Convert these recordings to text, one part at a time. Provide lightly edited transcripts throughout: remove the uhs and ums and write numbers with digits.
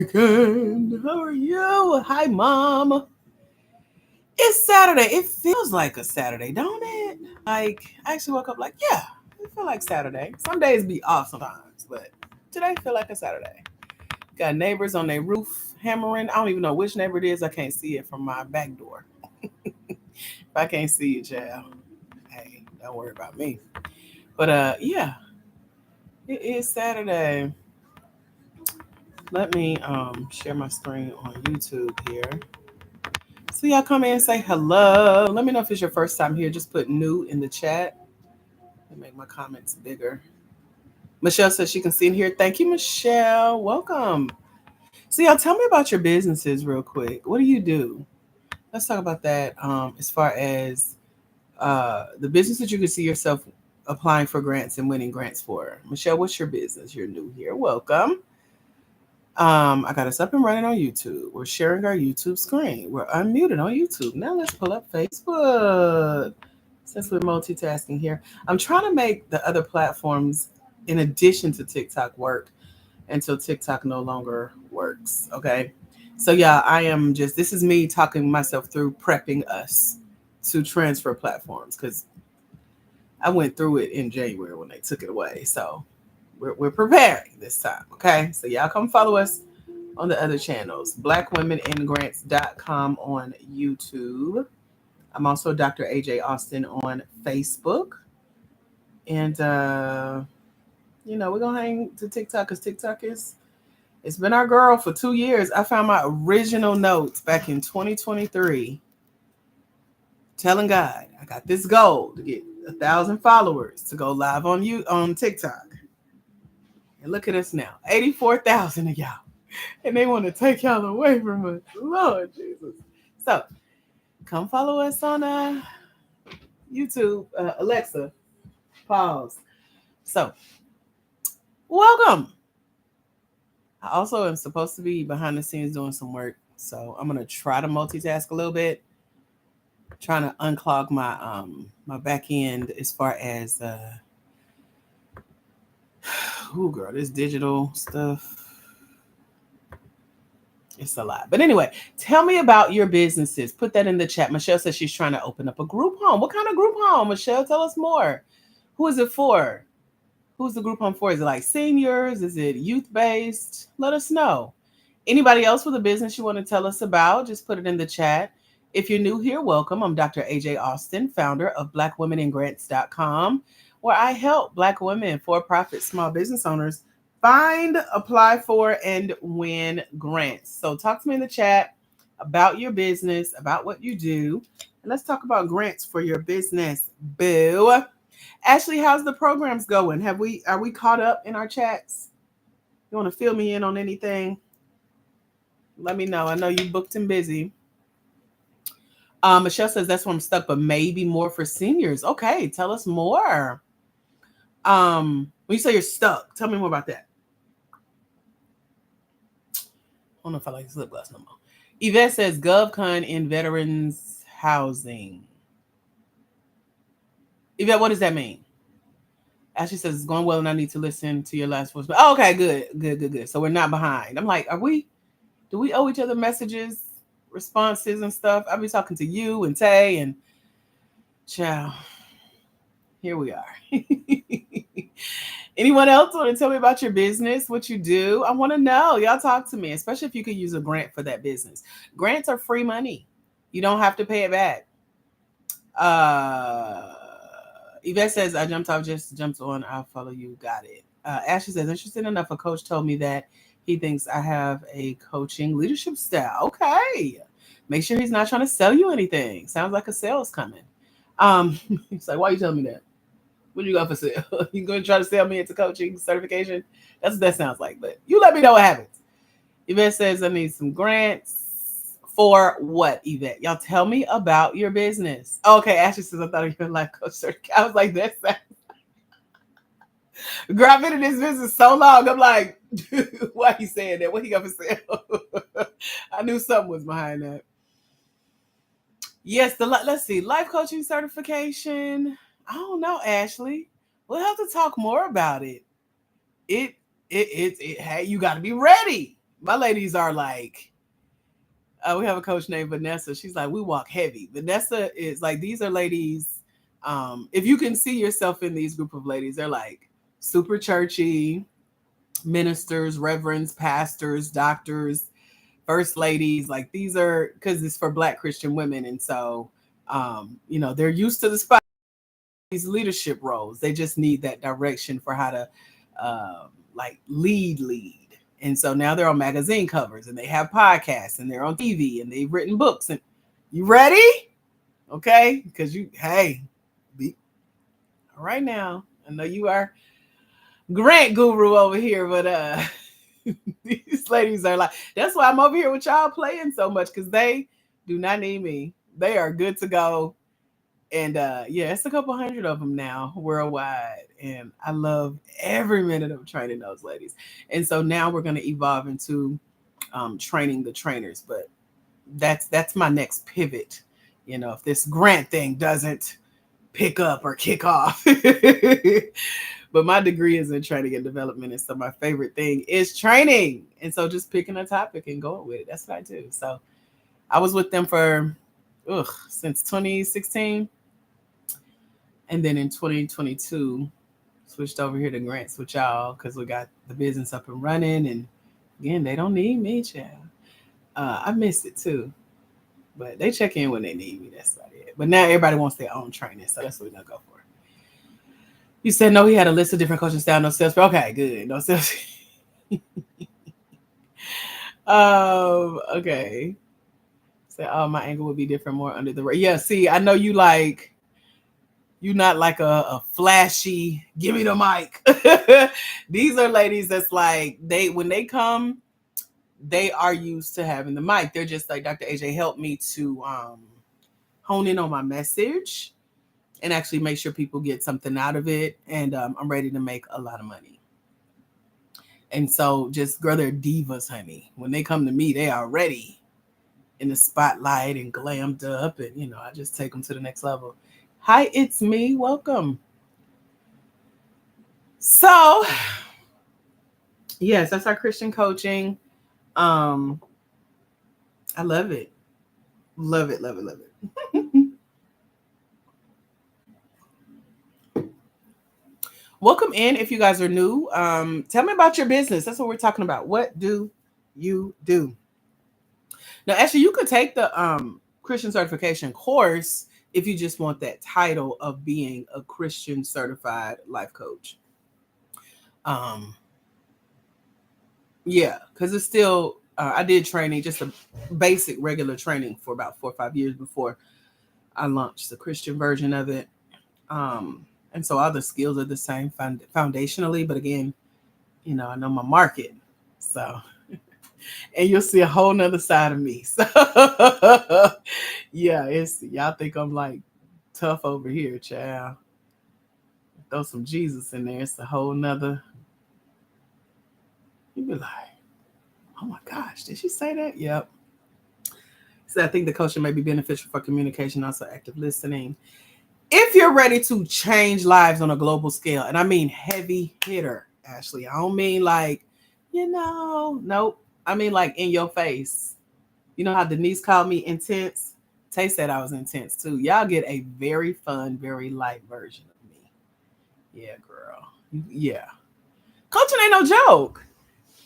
How are you? Hi, Mom. It's Saturday. It feels like a Saturday, don't it? Like, I actually woke up like, yeah, it feel like Saturday. Some days be off sometimes, but today feel like a Saturday. Got neighbors on their roof hammering. I don't even know which neighbor it is. I can't see it from my back door. If I can't see it, child, hey, don't worry about me. But yeah, it is Saturday. Let me share my screen on YouTube here. So y'all come in and say hello. Let me know if it's your first time here. Just put new in the chat and make my comments bigger. Michelle says she can see in here. Thank you, Michelle. Welcome. So y'all tell me about your businesses real quick. What do you do? Let's talk about that. As far as the business that you can see yourself applying for grants and winning grants for. Michelle, what's your business? You're new here. Welcome. I got us up and running on YouTube. We're sharing our YouTube screen. We're unmuted on YouTube. Now let's pull up Facebook. Since we're multitasking here, I'm trying to make the other platforms in addition to TikTok work until TikTok no longer works. Okay. So yeah, I am just this is me talking myself through prepping us to transfer platforms because I went through it in January when they took it away. So we're preparing this time. Okay. So y'all come follow us on the other channels. BlackWomenInGrants.com on YouTube. I'm also Dr. AJ Austin on Facebook. And we're gonna hang to TikTok because TikTok is it's been our girl for 2 years. I found my original notes back in 2023 telling God I got this goal to get 1,000 followers to go live on you on TikTok. And look at us now. 84,000 of y'all. And they want to take y'all away from us. Lord Jesus. So come follow us on YouTube. Alexa, pause. So welcome. I also am supposed to be behind the scenes doing some work. So I'm gonna try to multitask a little bit, trying to unclog my back end as far as oh girl, this digital stuff. It's a lot. But anyway, tell me about your businesses. Put that in the chat. Michelle says she's trying to open up a group home. What kind of group home, Michelle? Tell us more. Who is it for? Who's the group home for? Is it like seniors? Is it youth based? Let us know. Anybody else with a business you want to tell us about? Just put it in the chat. If you're new here, welcome. I'm Dr. AJ Austin, founder of BlackWomenInGrants.com, where I help Black women, for profit small business owners find, apply for, and win grants. So talk to me in the chat about your business, about what you do, and let's talk about grants for your business. Boo. Ashley, how's the programs going? Are we caught up in our chats? You want to fill me in on anything? Let me know. I know you booked and busy. Michelle says that's where I'm stuck, but maybe more for seniors. Okay, tell us more. When you say you're stuck, tell me more about that. I don't know if I like this lip gloss no more. Yvette says GovCon in veterans housing. Yvette, what does that mean? Ashley says it's going well and I need to listen to your last voice. Oh, okay, good. So we're not behind. I'm like, do we owe each other messages, responses and stuff? I'll be talking to you and Tay and Chow. Here we are. Anyone else want to tell me about your business, what you do? I want to know. Y'all talk to me, especially if you could use a grant for that business. Grants are free money. You don't have to pay it back. Uh, Yvette says, I just jumped on. I'll follow you. Got it. Ashley says, interesting enough, a coach told me that he thinks I have a coaching leadership style. Okay. Make sure he's not trying to sell you anything. Sounds like a sales coming. He's like, why are you telling me that? What you got for sale? You going to try to sell me into coaching certification? That's what that sounds like. But you let me know what happens. Yvette says, I need some grants. For what, Yvette? Y'all tell me about your business. Okay, Ashley says, I thought you were a life coach certificate. I was like, that's that. Girl, I've been in this business so long. I'm like, why he saying that? What he got for sale? I knew something was behind that. Yes, let's see, life coaching certification. I don't know, Ashley. We'll have to talk more about it. Hey, you got to be ready. My ladies are like, we have a coach named Vanessa. She's like, we walk heavy. Vanessa is like, these are ladies. If you can see yourself in these group of ladies, they're like super churchy, ministers, reverends, pastors, doctors, first ladies. Like these are, because it's for Black Christian women. And so, they're used to the spot, these leadership roles. They just need that direction for how to like lead. And so now they're on magazine covers and they have podcasts and they're on TV and they've written books. And you ready? Okay. Because be all right now. I know you are grant guru over here, but these ladies are like, that's why I'm over here with y'all playing so much, because they do not need me. They are good to go. And it's a couple hundred of them now worldwide. And I love every minute of training those ladies. And so now we're going to evolve into training the trainers. But that's my next pivot. If this grant thing doesn't pick up or kick off. But my degree is in training and development. And so my favorite thing is training. And so just picking a topic and going with it. That's what I do. So I was with them for since 2016. And then in 2022, switched over here to grants with y'all because we got the business up and running. And again, they don't need me, child. I missed it too. But they check in when they need me. That's about it. But now everybody wants their own training. So that's what we're going to go for. You said no, he had a list of different coaching styles, no sales. Okay, good. No sales. Okay. So my angle would be different, more under the yeah. See, I know you like. You're not like a flashy, give me the mic. These are ladies that's like, when they come, they are used to having the mic. They're just like, Dr. AJ helped me to hone in on my message and actually make sure people get something out of it. And I'm ready to make a lot of money. And so just, girl, they're divas, honey. When they come to me, they are ready in the spotlight and glammed up. And, I just take them to the next level. Hi, it's me. Welcome. So, yes, that's our Christian coaching. I love it. Love it, love it, love it. Welcome in if you guys are new. Tell me about your business. That's what we're talking about. What do you do? Now, actually, you could take the Christian certification course if you just want that title of being a Christian certified life coach. Because it's still, I did training, just a basic regular training for about 4 or 5 years before I launched the Christian version of it. And so all the skills are the same foundationally, but again, I know my market. So, and you'll see a whole nother side of me. So yeah, y'all think I'm like tough over here, child. Throw some Jesus in there. It's a whole nother. You'd be like, oh my gosh, did she say that? Yep. So I think the coaching may be beneficial for communication, also active listening. If you're ready to change lives on a global scale, and I mean heavy hitter, Ashley. I don't mean like, nope. I mean like in your face. You know how Denise called me intense? Tay said I was intense too. Y'all get a very fun, very light version of me. Yeah, girl. Yeah. Coaching ain't no joke.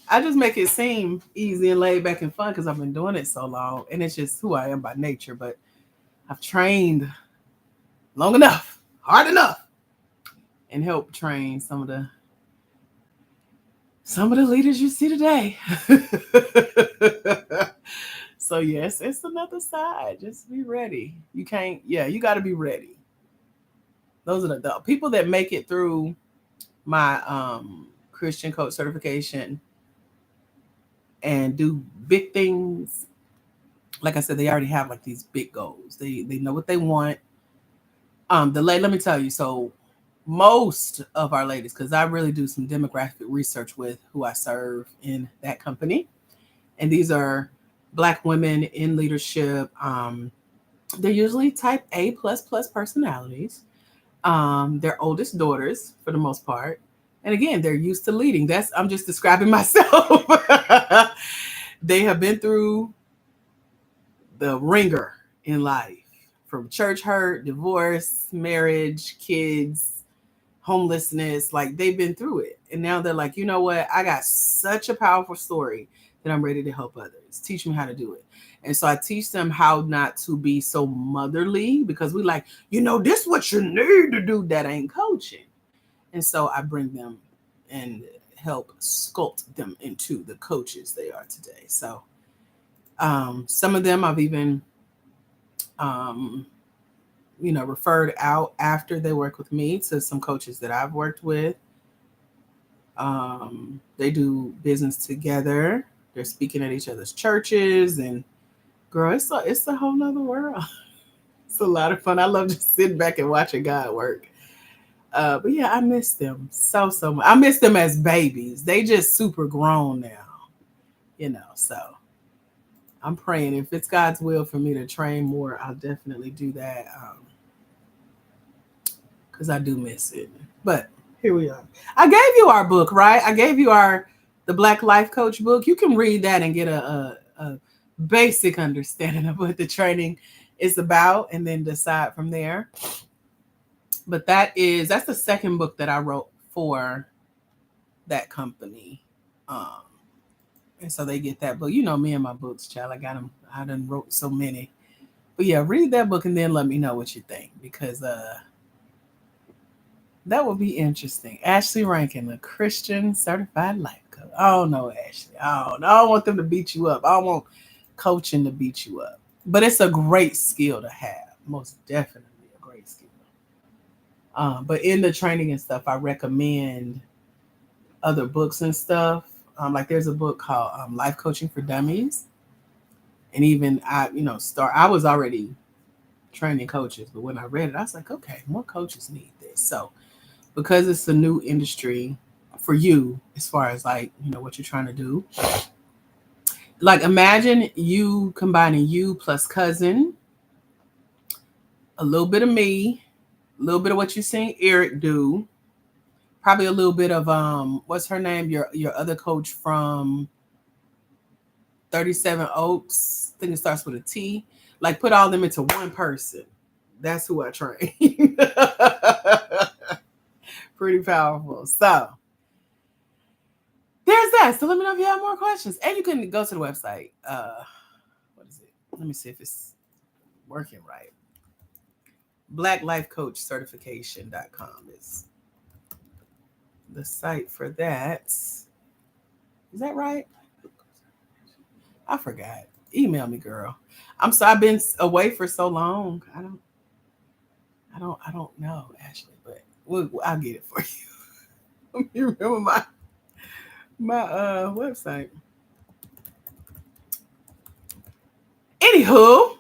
I just make it seem easy and laid back and fun because I've been doing it so long. And it's just who I am by nature. But I've trained long enough, hard enough, and helped train some of the leaders you see today. So yes, it's another side. Just be ready. You got to be ready. Those are the people that make it through my Christian coach certification and do big things. Like I said, they already have like these big goals. They know what they want. Let me tell you. So most of our ladies, because I really do some demographic research with who I serve in that company, and these are Black women in leadership. They're usually type A++ personalities. Their oldest daughters, for the most part, And again, they're used to leading. I'm just describing myself. They have been through the ringer in life, from church hurt, divorce, marriage, kids, homelessness. Like, they've been through it. And now they're like, you know what? I got such a powerful story that I'm ready to help others. Teach me how to do it. And so I teach them how not to be so motherly, because we like, this is what you need to do. That ain't coaching. And so I bring them and help sculpt them into the coaches they are today. So some of them I've even, referred out after they work with me to some coaches that I've worked with. They do business together. They're speaking at each other's churches, and girl, it's a whole nother world. It's a lot of fun. I love just sitting back and watching God work. But yeah, I miss them so much. I miss them as babies. They just super grown now, so I'm praying if it's God's will for me to train more, I'll definitely do that. Because I do miss it. But here we are. I gave you our book, right? I gave you the Black Life Coach book. You can read that and get a basic understanding of what the training is about, and then decide from there. But that's the second book that I wrote for that company. And so they get that book. Me and my books, child. I done wrote so many. But yeah, read that book and then let me know what you think, because that would be interesting. Ashley Rankin, a Christian certified life coach. Oh no, Ashley. I don't want them to beat you up. I don't want coaching to beat you up. But it's a great skill to have. Most definitely a great skill. But in the training and stuff, I recommend other books and stuff. Like there's a book called Life Coaching for Dummies. And even I was already training coaches, but when I read it, I was like, okay, more coaches need this. So because it's a new industry for you, as far as like, what you're trying to do. Like imagine you combining you plus cousin, a little bit of me, a little bit of what you've seen Eric do, probably a little bit of what's her name? Your other coach from 37 Oaks. I think it starts with a T. Like put all them into one person. That's who I train. Pretty powerful. So there's that. So let me know if you have more questions. And you can go to the website. What is it? Let me see if it's working right. BlackLifeCoachCertification.com is the site for that. Is that right? I forgot. Email me, girl. I'm sorry, I've been away for so long. I don't know, Ashley, but I'll get it for you. Let me remember my website. Anywho,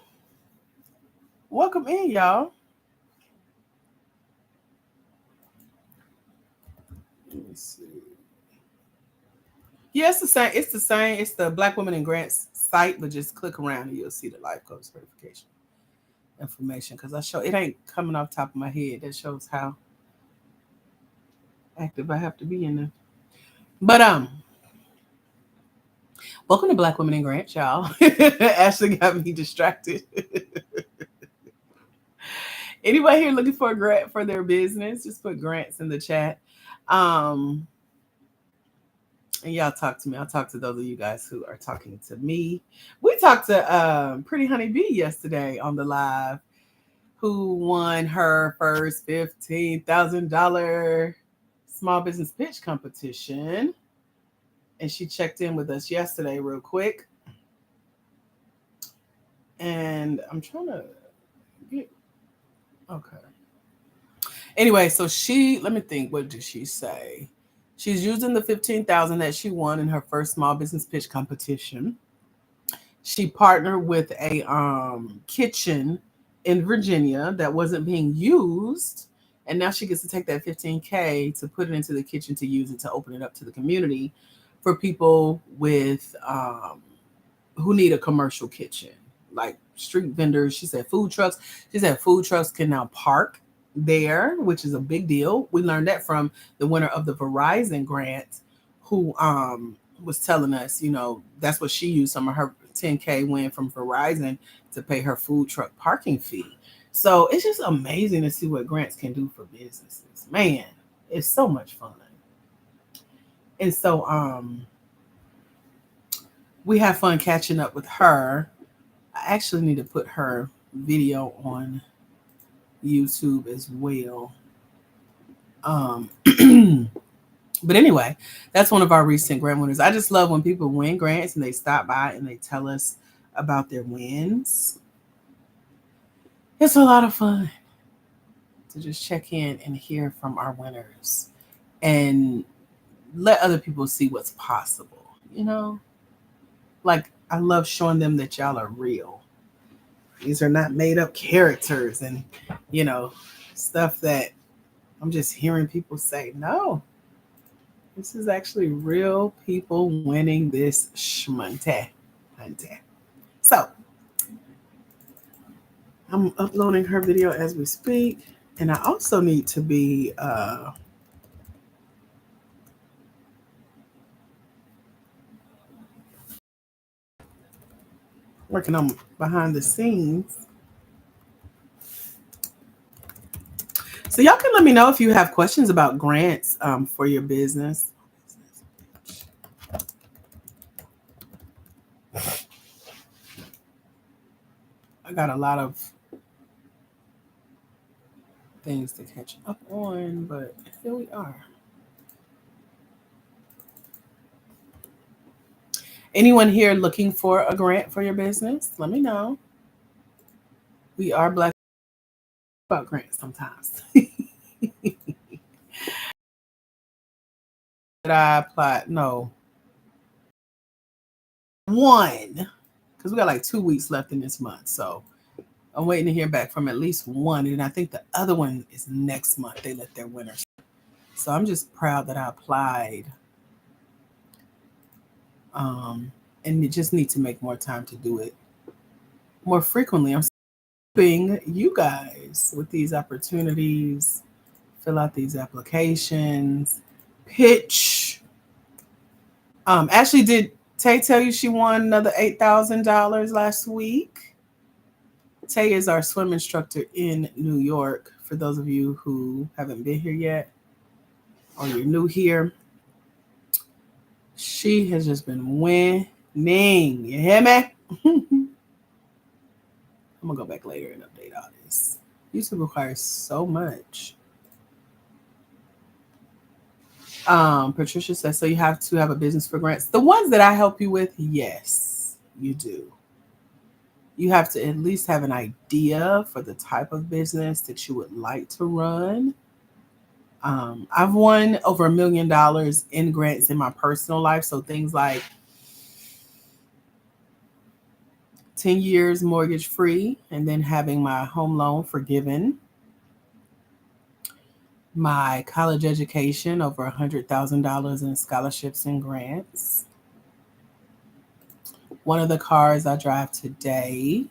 welcome in, y'all. Let me see. Yeah, it's the same. It's the same. It's the Black Women in Grants site, but just click around and you'll see the life coach certification information. Because it ain't coming off the top of my head. That shows how active I have to be in there. But welcome to Black Women in Grants, y'all. Ashley got me distracted. Anybody here looking for a grant for their business? Just put grants in the chat. And y'all talk to me. I'll talk to those of you guys who are talking to me. We talked to Pretty Honey Bee yesterday on the live, who won her first $15,000 small business pitch competition. And she checked in with us yesterday real quick. And I'm trying to get... Okay. Anyway, so let me think, what did she say? She's using the $15,000 that she won in her first small business pitch competition. She partnered with a kitchen in Virginia that wasn't being used. And now she gets to take that $15K to put it into the kitchen to use it to open it up to the community for people with who need a commercial kitchen, like street vendors. She said food trucks. She said food trucks can now park there, which is a big deal. We learned that from the winner of the Verizon grant, who was telling us, that's what she used some of her 10K win from Verizon to pay her food truck parking fee. So it's just amazing to see what grants can do for businesses. Man, it's so much fun. And so we have fun catching up with her. I actually need to put her video on YouTube as well. But anyway, that's one of our recent grant winners. I just love when people win grants and they stop by and they tell us about their wins. It's a lot of fun to just check in and hear from our winners and let other people see what's possible. Like, I love showing them that y'all are real. These are not made up characters and, stuff that I'm just hearing people say. No, this is actually real people winning this shmonte. So I'm uploading her video as we speak. And I also need to be working on behind the scenes. So y'all can let me know if you have questions about grants for your business. I got a lot of things to catch up on, but here we are. Anyone here looking for a grant for your business? Let me know. We are Black about grants sometimes. Did I apply? No. One, because we got like 2 weeks left in this month. So I'm waiting to hear back from at least one. And I think the other one is next month. They let their winners. So I'm just proud that I applied. And you just need to make more time to do it more frequently. I'm helping you guys with these opportunities, fill out these applications, pitch. Ashley, did Tay tell you she won another $8,000 last week? Tay is our swim instructor in New York. For those of you who haven't been here yet or you're new here, she has just been winning. You hear me? I'm gonna go back later and update all this. YouTube requires so much. Patricia says, so you have to have a business for grants. The ones that I help you with, yes, you do. You have to at least have an idea for the type of business that you would like to run. I've won over $1 million in grants in my personal life. So things like 10 years mortgage free and then having my home loan forgiven. My college education, over $100,000 in scholarships and grants. One of the cars I drive today,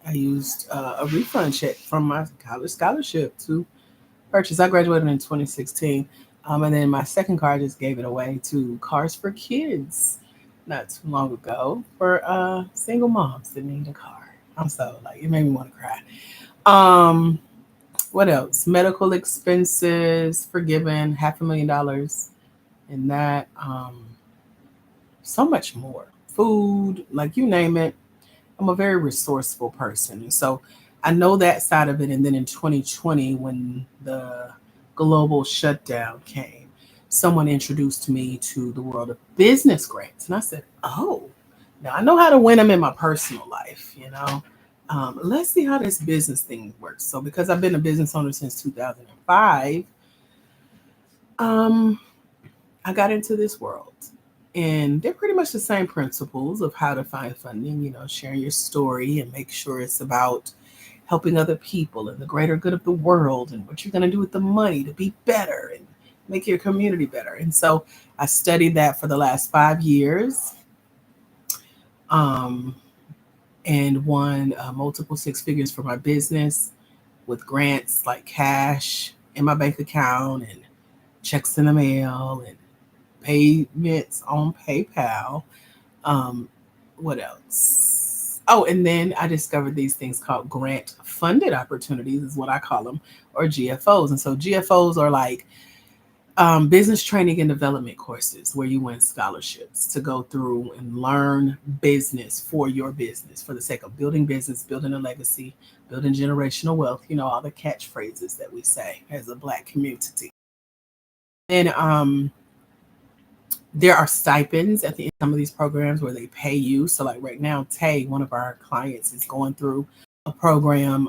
I used a refund check from my college scholarship to purchase. I graduated in 2016. And then my second car, I just gave it away to Cars for Kids not too long ago for single moms that need a car. I'm so it made me want to cry. What else? Medical expenses forgiven, $500,000 in that. So much more. Food, you name it. I'm a very resourceful person. And so I know that side of it. And then in 2020, when the global shutdown came, someone introduced me to the world of business grants. And I said, oh, now I know how to win them in my personal life. Let's see how this business thing works. So because I've been a business owner since 2005, I got into this world. And they're pretty much the same principles of how to find funding, sharing your story and make sure it's about helping other people and the greater good of the world and what you're going to do with the money to be better and make your community better. And so I studied that for the last 5 years. And won multiple six figures for my business. with grants like cash in my bank account and checks in the mail and payments on PayPal. Um, what else? Oh, and then I discovered these things called grant funded opportunities, is what I call them, or GFOs. And so GFOs are like business training and development courses where you win scholarships to go through and learn business for your business for the sake of building business, building a legacy, building generational wealth, all the catchphrases that we say as a Black community. And there are stipends at the end of some of these programs where they pay you. So, like right now, Tay, one of our clients, is going through a program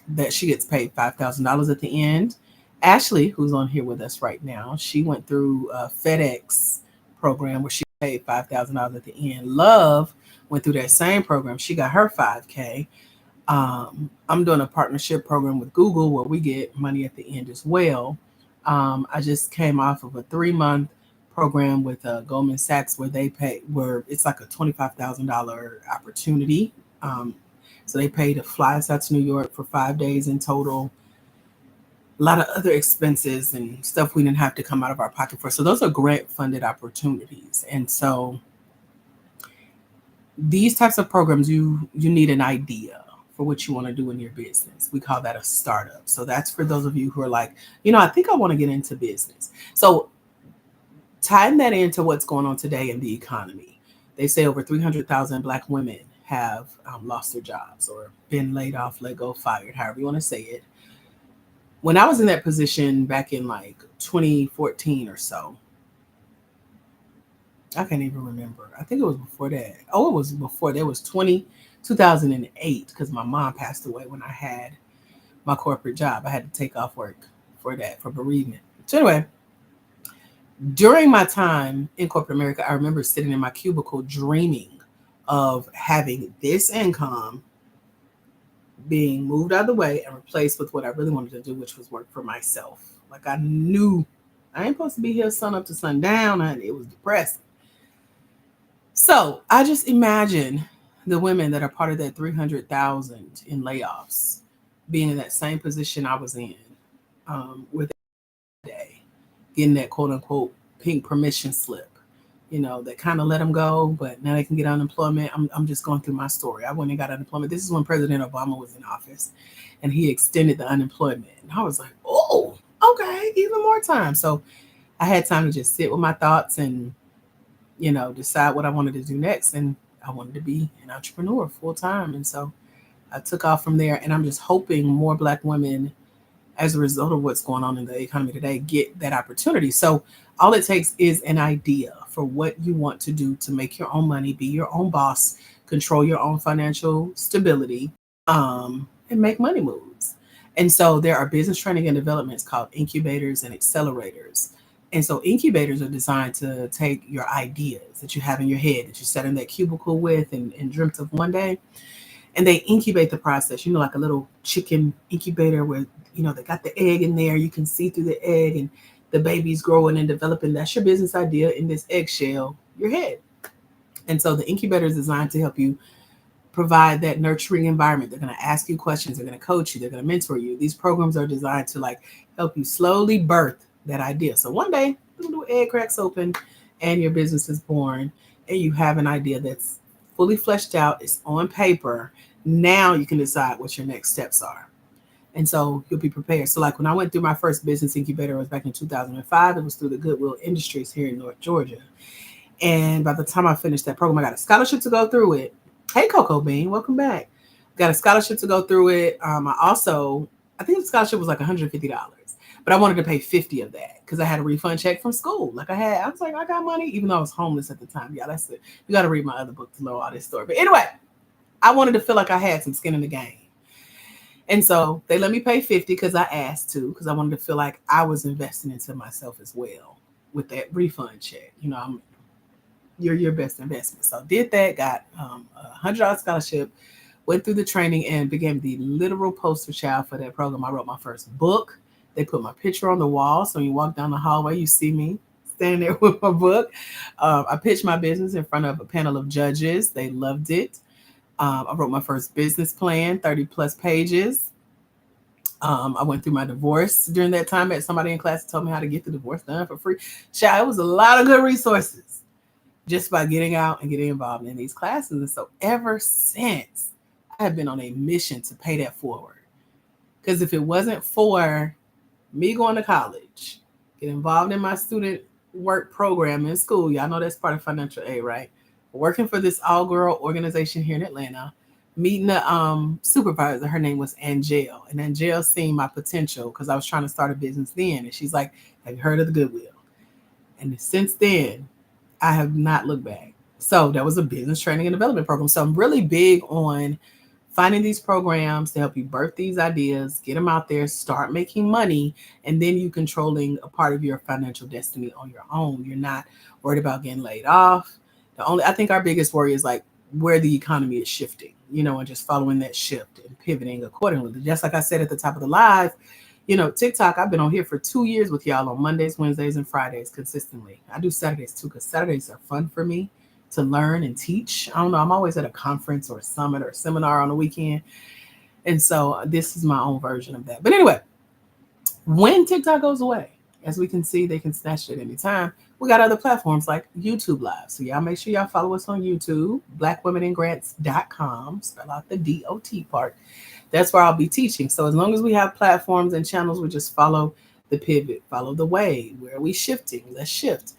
that she gets paid $5,000 at the end. Ashley, who's on here with us right now, she went through a FedEx program where she paid $5,000 at the end. Love went through that same program. She got her 5K. I'm doing a partnership program with Google where we get money at the end as well. I just came off of a 3-month program with Goldman Sachs where it's like a $25,000 opportunity. So they pay to fly us out to New York for 5 days in total. A lot of other expenses and stuff we didn't have to come out of our pocket for. So those are grant funded opportunities. And so these types of programs, you need an idea for what you want to do in your business. We call that a startup. So that's for those of you who are like, I think I want to get into business. So tying that into what's going on today in the economy, they say over 300,000 Black women have lost their jobs or been laid off, let go, fired, however you want to say it. When I was in that position back in like 2014 or so, I can't even remember. I think it was before that. Oh, it was before. That was 2008 because my mom passed away when I had my corporate job. I had to take off work for that, for bereavement. So anyway, during my time in corporate America, I remember sitting in my cubicle dreaming of having this income being moved out of the way and replaced with what I really wanted to do, which was work for myself. Like I knew I ain't supposed to be here sun up to sundown, and it was depressing. So I just imagine the women that are part of that 300,000 in layoffs being in that same position I was in with that day, getting that quote unquote pink permission slip, that kind of let them go, but now they can get unemployment. I'm just going through my story. I went and got unemployment. This is when President Obama was in office and he extended the unemployment. And I was like, oh, okay, even more time. So I had time to just sit with my thoughts and, decide what I wanted to do next. And I wanted to be an entrepreneur full time. And so I took off from there. And I'm just hoping more Black women, as a result of what's going on in the economy today, get that opportunity. So all it takes is an idea for what you want to do to make your own money, be your own boss, control your own financial stability, and make money moves. And so there are business training and developments called incubators and accelerators. And so incubators are designed to take your ideas that you have in your head that you sat in that cubicle with and dreamt of one day, and they incubate the process, like a little chicken incubator where, they got the egg in there. You can see through the egg and the baby's growing and developing. That's your business idea in this eggshell, your head. And so the incubator is designed to help you provide that nurturing environment. They're going to ask you questions. They're going to coach you. They're going to mentor you. These programs are designed to help you slowly birth that idea. So one day, the little egg cracks open and your business is born and you have an idea that's fully fleshed out. It's on paper. Now you can decide what your next steps are. And so you'll be prepared. So when I went through my first business incubator, it was back in 2005. It was through the Goodwill Industries here in North Georgia. And by the time I finished that program, I got a scholarship to go through it. Hey, Coco Bean, welcome back. Got a scholarship to go through it. I think the scholarship was like $150, but I wanted to pay 50 of that because I had a refund check from school. I was like, I got money, even though I was homeless at the time. Yeah, that's it. You got to read my other book to know all this story. But anyway, I wanted to feel like I had some skin in the game. And so they let me pay 50 because I asked to, because I wanted to feel like I was investing into myself as well with that refund check. You're your best investment. So I did that, got a $100 scholarship, went through the training and became the literal poster child for that program. I wrote my first book. They put my picture on the wall. So when you walk down the hallway, you see me standing there with my book. I pitched my business in front of a panel of judges. They loved it. I wrote my first business plan, 30 plus pages. I went through my divorce during that time. I had somebody in class that told me how to get the divorce done for free. Child, it was a lot of good resources just by getting out and getting involved in these classes. And so ever since, I have been on a mission to pay that forward. Because if it wasn't for me going to college, get involved in my student work program in school, y'all know that's part of financial aid, right? Working for this all girl organization here in Atlanta, meeting the supervisor, her name was Angel. And Angel seen my potential because I was trying to start a business then. And she's like, have you heard of the Goodwill? And since then, I have not looked back. So that was a business training and development program. So I'm really big on finding these programs to help you birth these ideas, get them out there, start making money, and then you controlling a part of your financial destiny on your own. You're not worried about getting laid off. I think our biggest worry is like where the economy is shifting, and just following that shift and pivoting accordingly. Just like I said at the top of the live, TikTok, I've been on here for 2 years with y'all on Mondays, Wednesdays, and Fridays consistently. I do Saturdays too, because Saturdays are fun for me to learn and teach. I don't know, I'm always at a conference or a summit or a seminar on the weekend. And so this is my own version of that. But anyway, when TikTok goes away, as we can see, they can snatch it at any time. We got other platforms like YouTube Live. So y'all make sure y'all follow us on YouTube, blackwomeningrants.com, spell out the DOT part. That's where I'll be teaching. So as long as we have platforms and channels, we just follow the pivot, follow the way. Where are we shifting? Let's shift.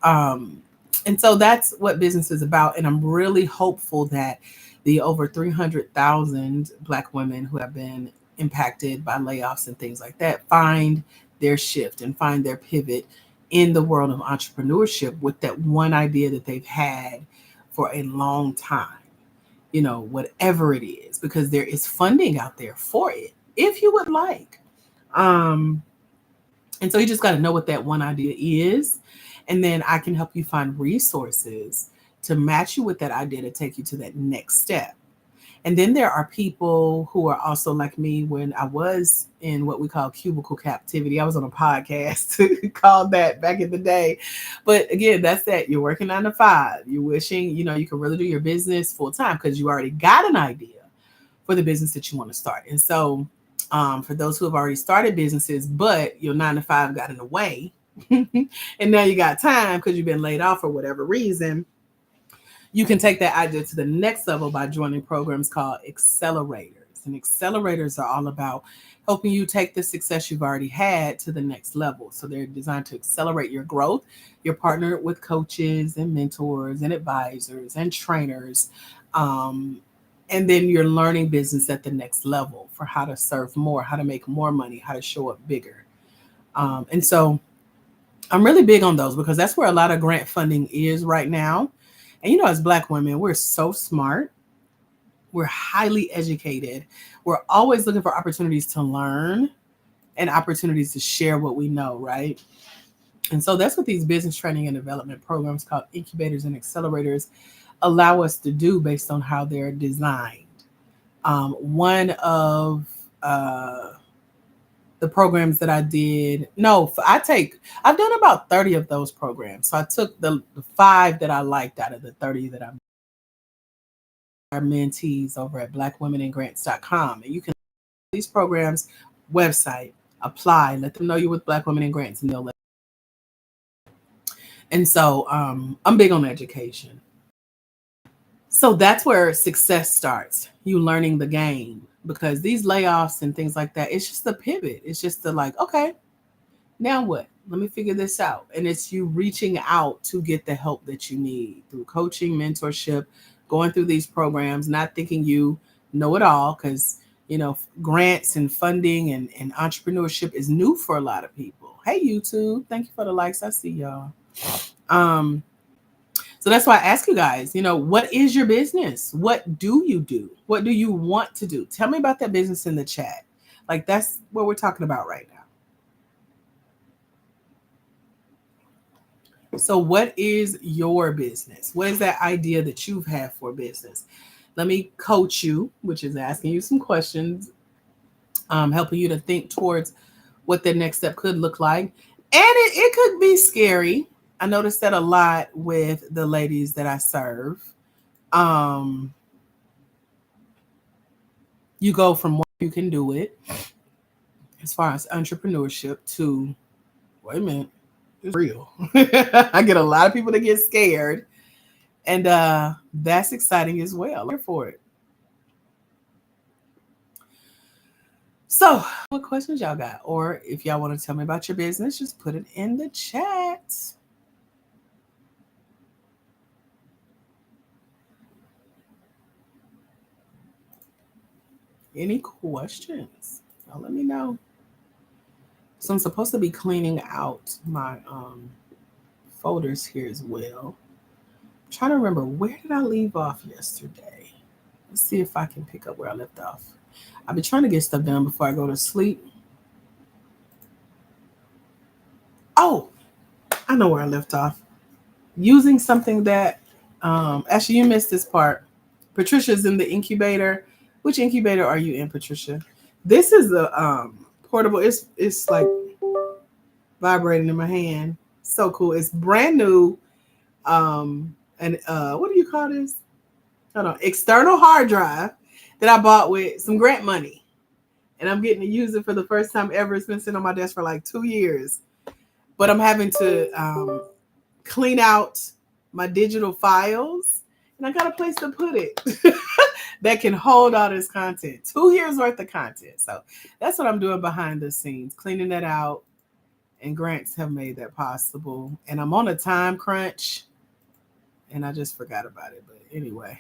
And so that's what business is about. And I'm really hopeful that the over 300,000 Black women who have been impacted by layoffs and things like that find their shift and find their pivot in the world of entrepreneurship with that one idea that they've had for a long time, whatever it is, because there is funding out there for it if you would like. And so you just got to know what that one idea is. And then I can help you find resources to match you with that idea to take you to that next step. And then there are people who are also like me. When I was in what we call cubicle captivity, I was on a podcast called that back in the day. But again, that's that. You're working 9 to 5. You're wishing, you can really do your business full time because you already got an idea for the business that you want to start. And so for those who have already started businesses, but your 9 to 5 got in the way, and now you got time because you've been laid off for whatever reason, you can take that idea to the next level by joining programs called accelerators. And accelerators are all about helping you take the success you've already had to the next level. So they're designed to accelerate your growth. You're partnered with coaches and mentors and advisors and trainers. And then you're learning business at the next level for how to serve more, how to make more money, how to show up bigger. And so I'm really big on those because that's where a lot of grant funding is right now. And as Black women, we're so smart. We're highly educated. We're always looking for opportunities to learn and opportunities to share what we know, right? And so that's what these business training and development programs called incubators and accelerators allow us to do based on how they're designed. One of the programs that I did, I've done about 30 of those programs. So I took the 5 that I liked out of the 30 that I'm our mentees over at blackwomeningrants.com. And you can these programs website, apply, let them know you're with Black Women in Grants, and they'll let. And so I'm big on education. So that's where success starts. You learning the game, because these layoffs and things like that, it's just a pivot. It's just the like, okay, now what? Let me figure this out. And it's you reaching out to get the help that you need through coaching, mentorship, going through these programs, not thinking you know it all, because grants and funding and entrepreneurship is new for a lot of people. Hey, YouTube, thank you for the likes. I see y'all. So that's why I ask you guys, what is your business? What do you do? What do you want to do? Tell me about that business in the chat. Like, that's what we're talking about right now. So what is your business? What is that idea that you've had for business? Let me coach you, which is asking you some questions, helping you to think towards what the next step could look like. And it could be scary. I noticed that a lot with the ladies that I serve. You go from what you can do it as far as entrepreneurship to, wait a minute, it's real. I get a lot of people that get scared, and that's exciting as well. I'm here for it. So, what questions y'all got? Or if y'all want to tell me about your business, just put it in the chat. Any questions? Y'all let me know. So I'm supposed to be cleaning out my folders here as well. I'm trying to remember, where did I leave off yesterday? Let's see if I can pick up where I left off. I've been trying to get stuff done before I go to sleep. Oh, I know where I left off. Using something that, actually, you missed this part. Patricia's in the incubator. Which incubator are you in, Patricia? This is a portable. It's like vibrating in my hand. So cool. It's brand new. And what do you call this? Hold on, external hard drive that I bought with some grant money, and I'm getting to use it for the first time ever. It's been sitting on my desk for like 2 years, but I'm having to clean out my digital files, and I got a place to put it that can hold all this content. 2 years worth of content. So that's what I'm doing behind the scenes, cleaning that out, and grants have made that possible. And I'm on a time crunch, and I just forgot about it. But anyway,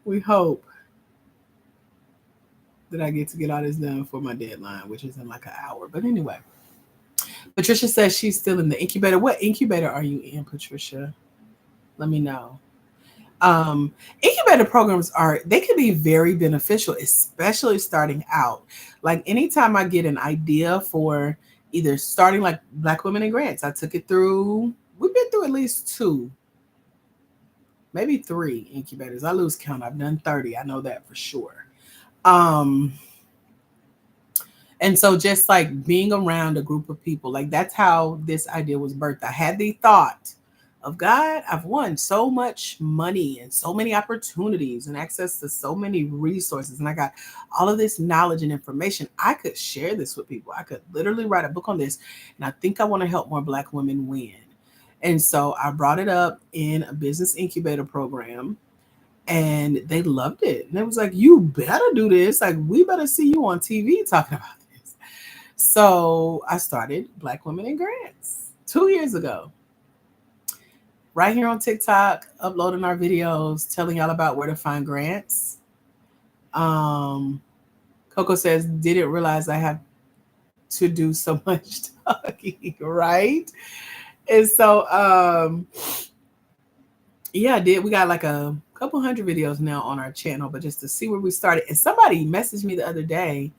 we hope that I get to get all this done for my deadline, which is in like an hour. But anyway, Patricia says she's still in the incubator. What incubator are you in, Patricia? Let me know. Incubator programs they can be very beneficial, especially starting out. Like anytime I get an idea for either starting like Black Women in Grants, I took it through, we've been through at least 2, maybe 3 incubators. I lose count. I've done 30. I know that for sure. And so just like being around a group of people, like that's how this idea was birthed. I had the thought of, God, I've won so much money and so many opportunities and access to so many resources. And I got all of this knowledge and information. I could share this with people. I could literally write a book on this. And I think I want to help more Black women win. And so I brought it up in a business incubator program, and they loved it. And it was like, you better do this. Like, we better see you on TV talking about this. So I started Black Women in Grants 2 years ago. Right here on TikTok, uploading our videos, telling y'all about where to find grants. Coco says, didn't realize I have to do so much talking, right? And so, yeah, we got like a couple hundred videos now on our channel, but just to see where we started. And somebody messaged me the other day.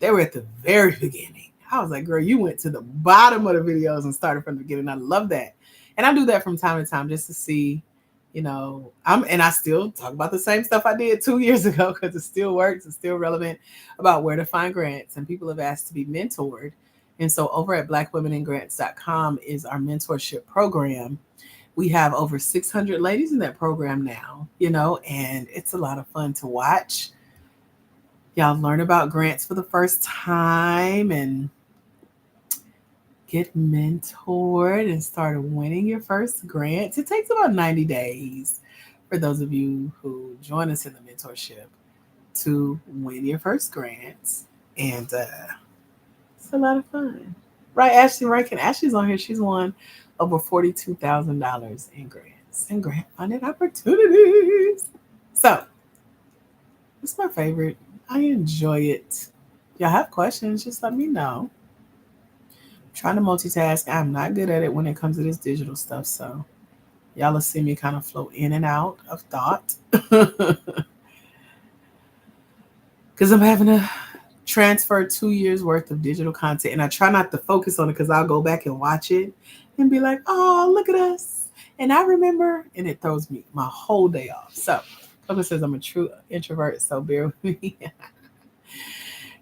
They were at the very beginning. I was like, girl, you went to the bottom of the videos and started from the beginning. I love that. And I do that from time to time just to see, and I still talk about the same stuff I did 2 years ago because it still works. It's still relevant about where to find grants. And people have asked to be mentored. And so over at blackwomeningrants.com is our mentorship program. We have over 600 ladies in that program now, and it's a lot of fun to watch. Y'all learn about grants for the first time and get mentored and start winning your first grants. It takes about 90 days for those of you who join us in the mentorship to win your first grants. And it's a lot of fun. Right, Ashley Rankin? Ashley's on here. She's won over $42,000 in grants and grant funded opportunities. So it's my favorite. I enjoy it. Y'all have questions, just let me know. Trying to multitask. I'm not good at it when it comes to this digital stuff. So y'all will see me kind of flow in and out of thought. Because I'm having to transfer 2 years worth of digital content. And I try not to focus on it because I'll go back and watch it and be like, oh, look at us. And I remember, and it throws me my whole day off. So Coco says I'm a true introvert, so bear with me.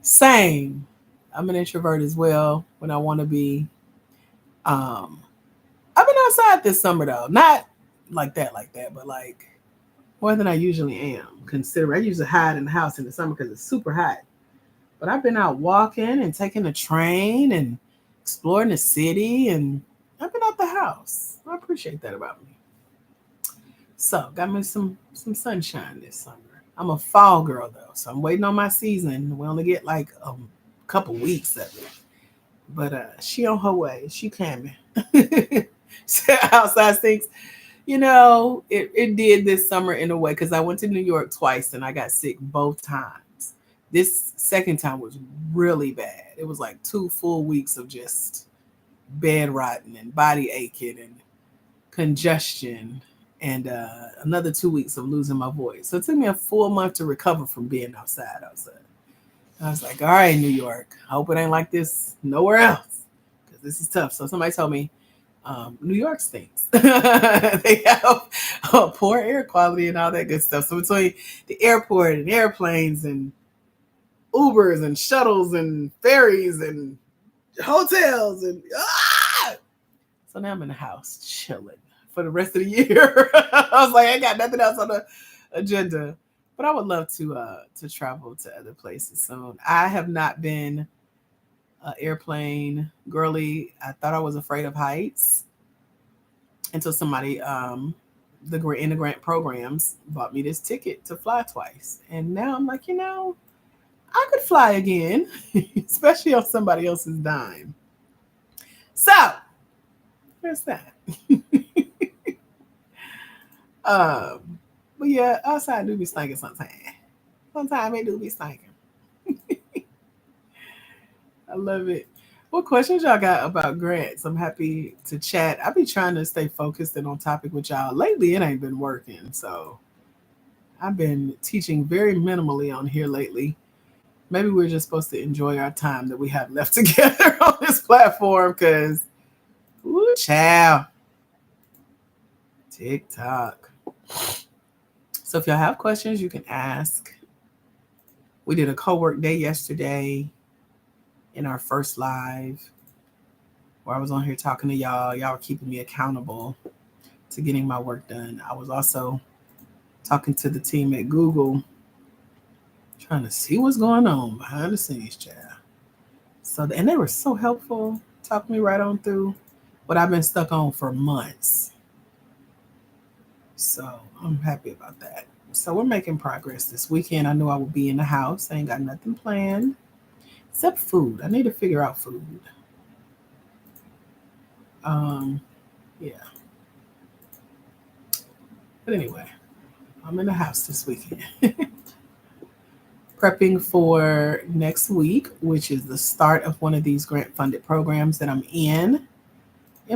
Same. I'm an introvert as well when I want to be. I've been outside this summer though. Not like that, but like more than I usually am. I usually hide in the house in the summer because it's super hot. But I've been out walking and taking the train and exploring the city, and I've been out the house. I appreciate that about me. So got me some sunshine this summer. I'm a fall girl though, so I'm waiting on my season. We only get like a couple weeks of it. But she on her way. She coming. So outside things, it did this summer in a way because I went to New York twice and I got sick both times. This second time was really bad. It was like 2 full weeks of just bed rotting and body aching and congestion, and another 2 weeks of losing my voice. So it took me a full month to recover from being outside. I was like, all right, New York, I hope it ain't like this nowhere else because this is tough. So somebody told me New York stinks. They have poor air quality and all that good stuff. So between the airport and airplanes and Ubers and shuttles and ferries and hotels and so now I'm in the house chilling for the rest of the year. I was like, I got nothing else on the agenda, but I would love to travel to other places soon. I have not been an airplane girly. I thought I was afraid of heights until somebody in the grant programs bought me this ticket to fly twice, and now I'm like, I could fly again, especially on somebody else's dime. So there's that. um, but yeah, outside do be stinking sometimes. Sometimes it do be stinking. I love it. What questions y'all got about grants? I'm happy to chat. I be trying to stay focused and on topic with y'all. Lately, it ain't been working, so I've been teaching very minimally on here lately. Maybe we're just supposed to enjoy our time that we have left together on this platform, because, woo, child, TikTok. So if y'all have questions, you can ask. We did a co-work day yesterday in our first live where I was on here talking to y'all. Y'all were keeping me accountable to getting my work done. I was also talking to the team at Google, trying to see what's going on behind the scenes, child. So, and they were so helpful, talked me right on through what I've been stuck on for months. So I'm happy about that. So we're making progress this weekend. I knew I would be in the house. I ain't got nothing planned except food. I need to figure out food. Yeah. But anyway, I'm in the house this weekend. Prepping for next week, which is the start of one of these grant funded programs that I'm in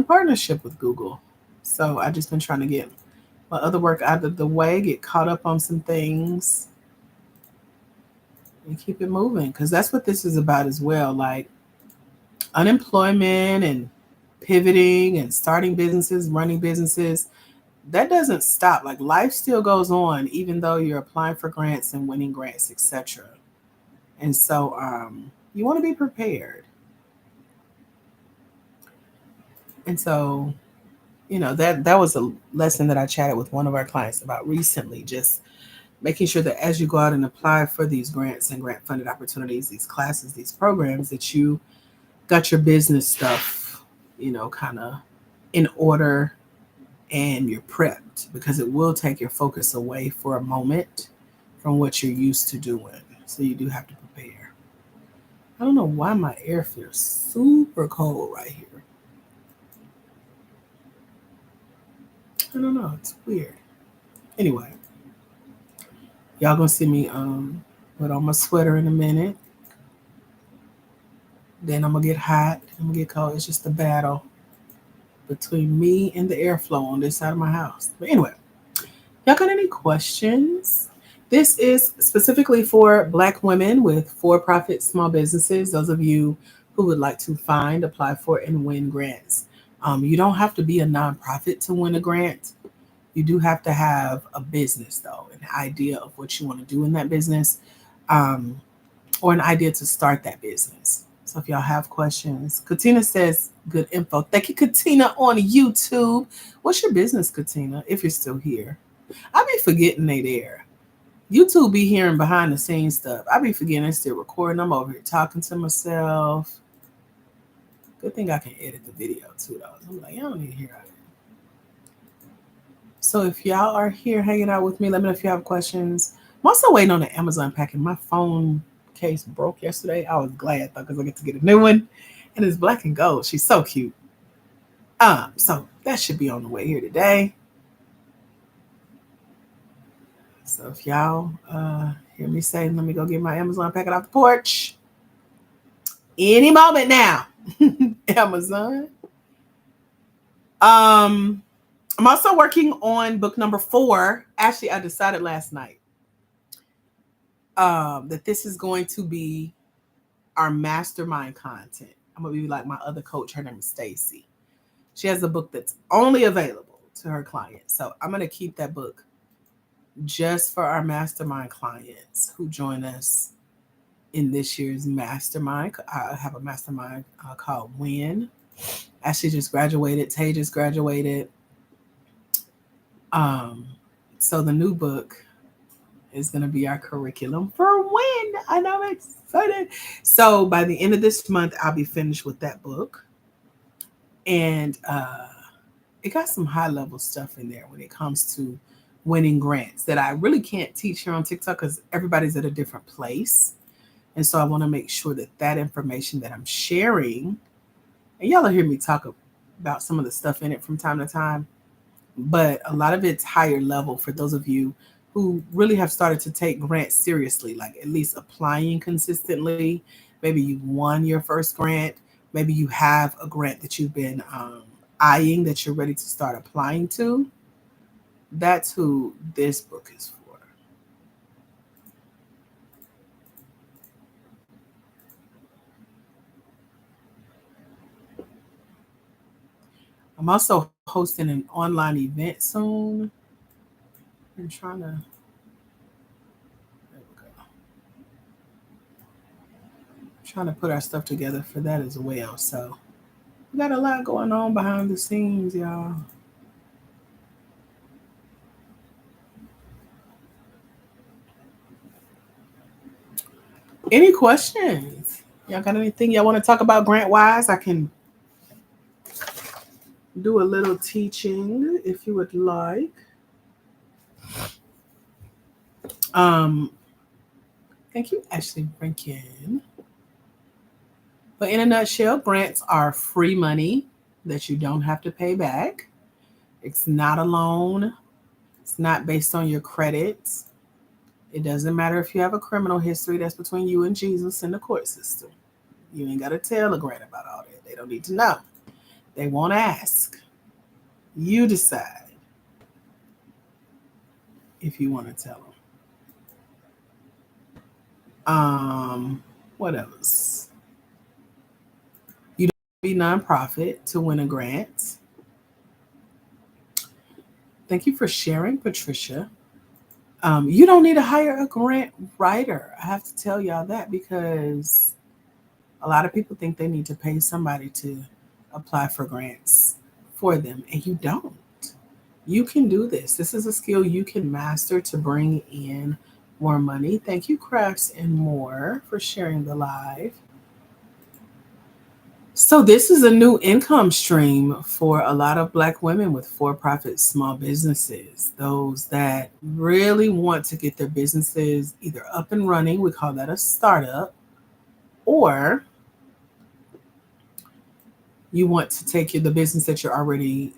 partnership with Google. So I just been trying to get my other work out of the way, get caught up on some things, and keep it moving. Because that's what this is about as well. Like unemployment and pivoting and starting businesses, running businesses, that doesn't stop. Like life still goes on, even though you're applying for grants and winning grants, etc. And so you want to be prepared. And so, that was a lesson that I chatted with one of our clients about recently, just making sure that as you go out and apply for these grants and grant funded opportunities, these classes, these programs, that you got your business stuff, kind of in order and you're prepped, because it will take your focus away for a moment from what you're used to doing. So you do have to prepare. I don't know why my air feels super cold right here. I don't know. It's weird. Anyway, y'all gonna see me put on my sweater in a minute. Then I'm gonna get hot. I'm gonna get cold. It's just a battle between me and the airflow on this side of my house. But anyway, y'all got any questions? This is specifically for Black women with for-profit small businesses. Those of you who would like to find, apply for, and win grants. You don't have to be a nonprofit to win a grant. You do have to have a business, though, an idea of what you want to do in that business, or an idea to start that business. So if y'all have questions, Katina says good info. Thank you, Katina, on YouTube. What's your business, Katina, if you're still here? I be forgetting they there. YouTube be hearing behind the scenes stuff. I be forgetting it's still recording. I'm over here talking to myself. Good thing I can edit the video too, though. I'm like, I don't need to hear all that. So if y'all are here hanging out with me, let me know if you have questions. I'm also waiting on the Amazon package. My phone case broke yesterday. I was glad though because I get to get a new one, and it's black and gold. She's so cute. So that should be on the way here today. So if y'all hear me say, let me go get my Amazon packet off the porch any moment now. Amazon. I'm also working on book number 4. Actually, I decided last night that this is going to be our mastermind content. I'm gonna be like my other coach. Her name is Stacy. She has a book that's only available to her clients. So I'm gonna keep that book just for our mastermind clients who join us in this year's mastermind. I have a mastermind called Win. Ashley just graduated. Tay just graduated. Um, so the new book is going to be our curriculum for Win. I know, I'm excited. So by the end of this month, I'll be finished with that book. And it got some high level stuff in there when it comes to winning grants that I really can't teach here on TikTok because everybody's at a different place. And so I want to make sure that that information that I'm sharing, and y'all will hear me talk about some of the stuff in it from time to time, but a lot of it's higher level for those of you who really have started to take grants seriously, like at least applying consistently. Maybe you won your first grant. Maybe you have a grant that you've been eyeing that you're ready to start applying to. That's who this book is for. I'm also hosting an online event soon. I'm trying to, there we go. Trying to put our stuff together for that as well. So we got a lot going on behind the scenes, y'all. Any questions? Y'all got anything y'all want to talk about grant wise? I can do a little teaching if you would like. Um, Thank you, Ashley Brinkin. But in a nutshell, grants are free money that you don't have to pay back. It's not a loan. It's not based on your credits. It doesn't matter if you have a criminal history. That's between you and Jesus in the court system. You ain't got to tell a grant about all that. They don't need to know. They won't ask. You decide if you want to tell them. What else? You don't be nonprofit to win a grant. Thank you for sharing, Patricia. You don't need to hire a grant writer. I have to tell y'all that because a lot of people think they need to pay somebody to apply for grants for them, and you don't. You can do this. This is a skill you can master to bring in more money. Thank you, Crafts and More, for sharing the live. So, this is a new income stream for a lot of Black women with for profit small businesses, those that really want to get their businesses either up and running, we call that a startup, or you want to take the business that you're already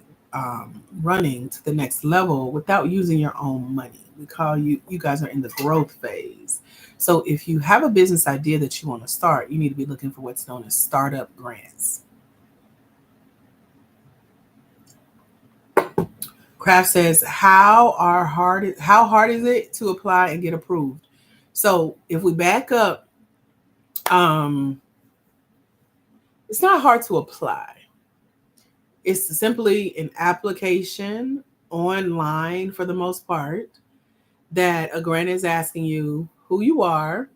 running to the next level without using your own money. We call you guys are in the growth phase. So, if you have a business idea that you want to start, you need to be looking for what's known as startup grants. Kraft says, how hard is it to apply and get approved? So if we back up, um, it's not hard to apply. It's simply an application online for the most part that a grant is asking you who you are,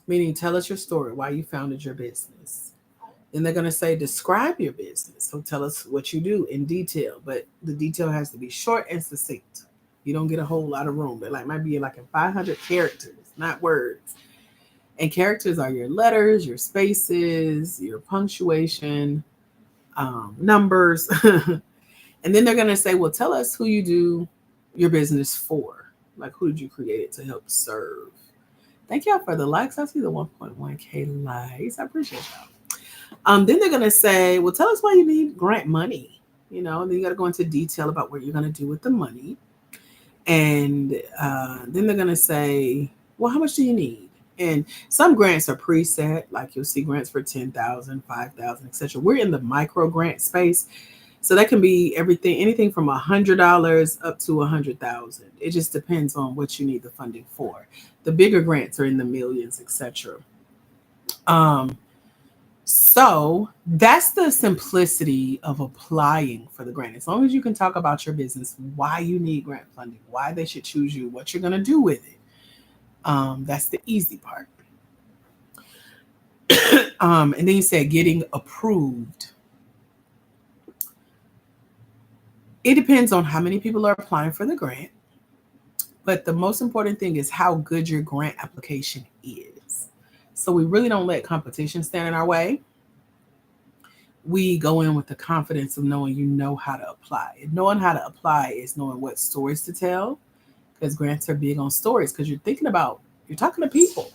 meaning tell us your story, why you founded your business. Then they're going to say, describe your business. So tell us what you do in detail, but the detail has to be short and succinct. You don't get a whole lot of room. They like might be like in 500 characters, not words. And characters are your letters, your spaces, your punctuation, numbers. And then they're going to say, well, tell us who you do your business for. Like, who did you create it to help serve? Thank y'all for the likes. I see the 1.1K likes. I appreciate y'all. Then they're going to say, well, tell us why you need grant money. And then you got to go into detail about what you're going to do with the money. And then they're going to say, well, how much do you need? And some grants are preset, like you'll see grants for 10,000, 5,000, etc. We're in the micro grant space. So that can be anything from $100 up to 100,000. It just depends on what you need the funding for. The bigger grants are in the millions, etc. So that's the simplicity of applying for the grant. As long as you can talk about your business, why you need grant funding, why they should choose you, what you're going to do with it. That's the easy part. And then you said getting approved. It depends on how many people are applying for the grant. But the most important thing is how good your grant application is. So we really don't let competition stand in our way. We go in with the confidence of knowing you know how to apply. And knowing how to apply is knowing what stories to tell, because grants are big on stories, because you're talking to people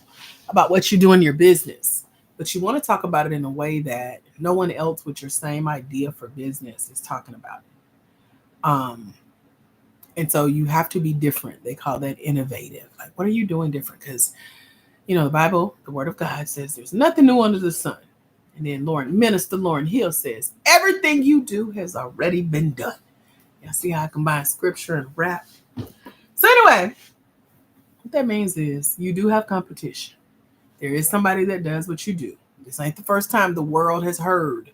about what you do in your business. But you want to talk about it in a way that no one else with your same idea for business is talking about it. And so you have to be different. They call that innovative. Like, what are you doing different? Because, the Bible, the Word of God says there's nothing new under the sun. And then Minister Lauryn Hill says, everything you do has already been done. Y'all see how I combine scripture and rap? So anyway, what that means is you do have competition. There is somebody that does what you do. This ain't the first time the world has heard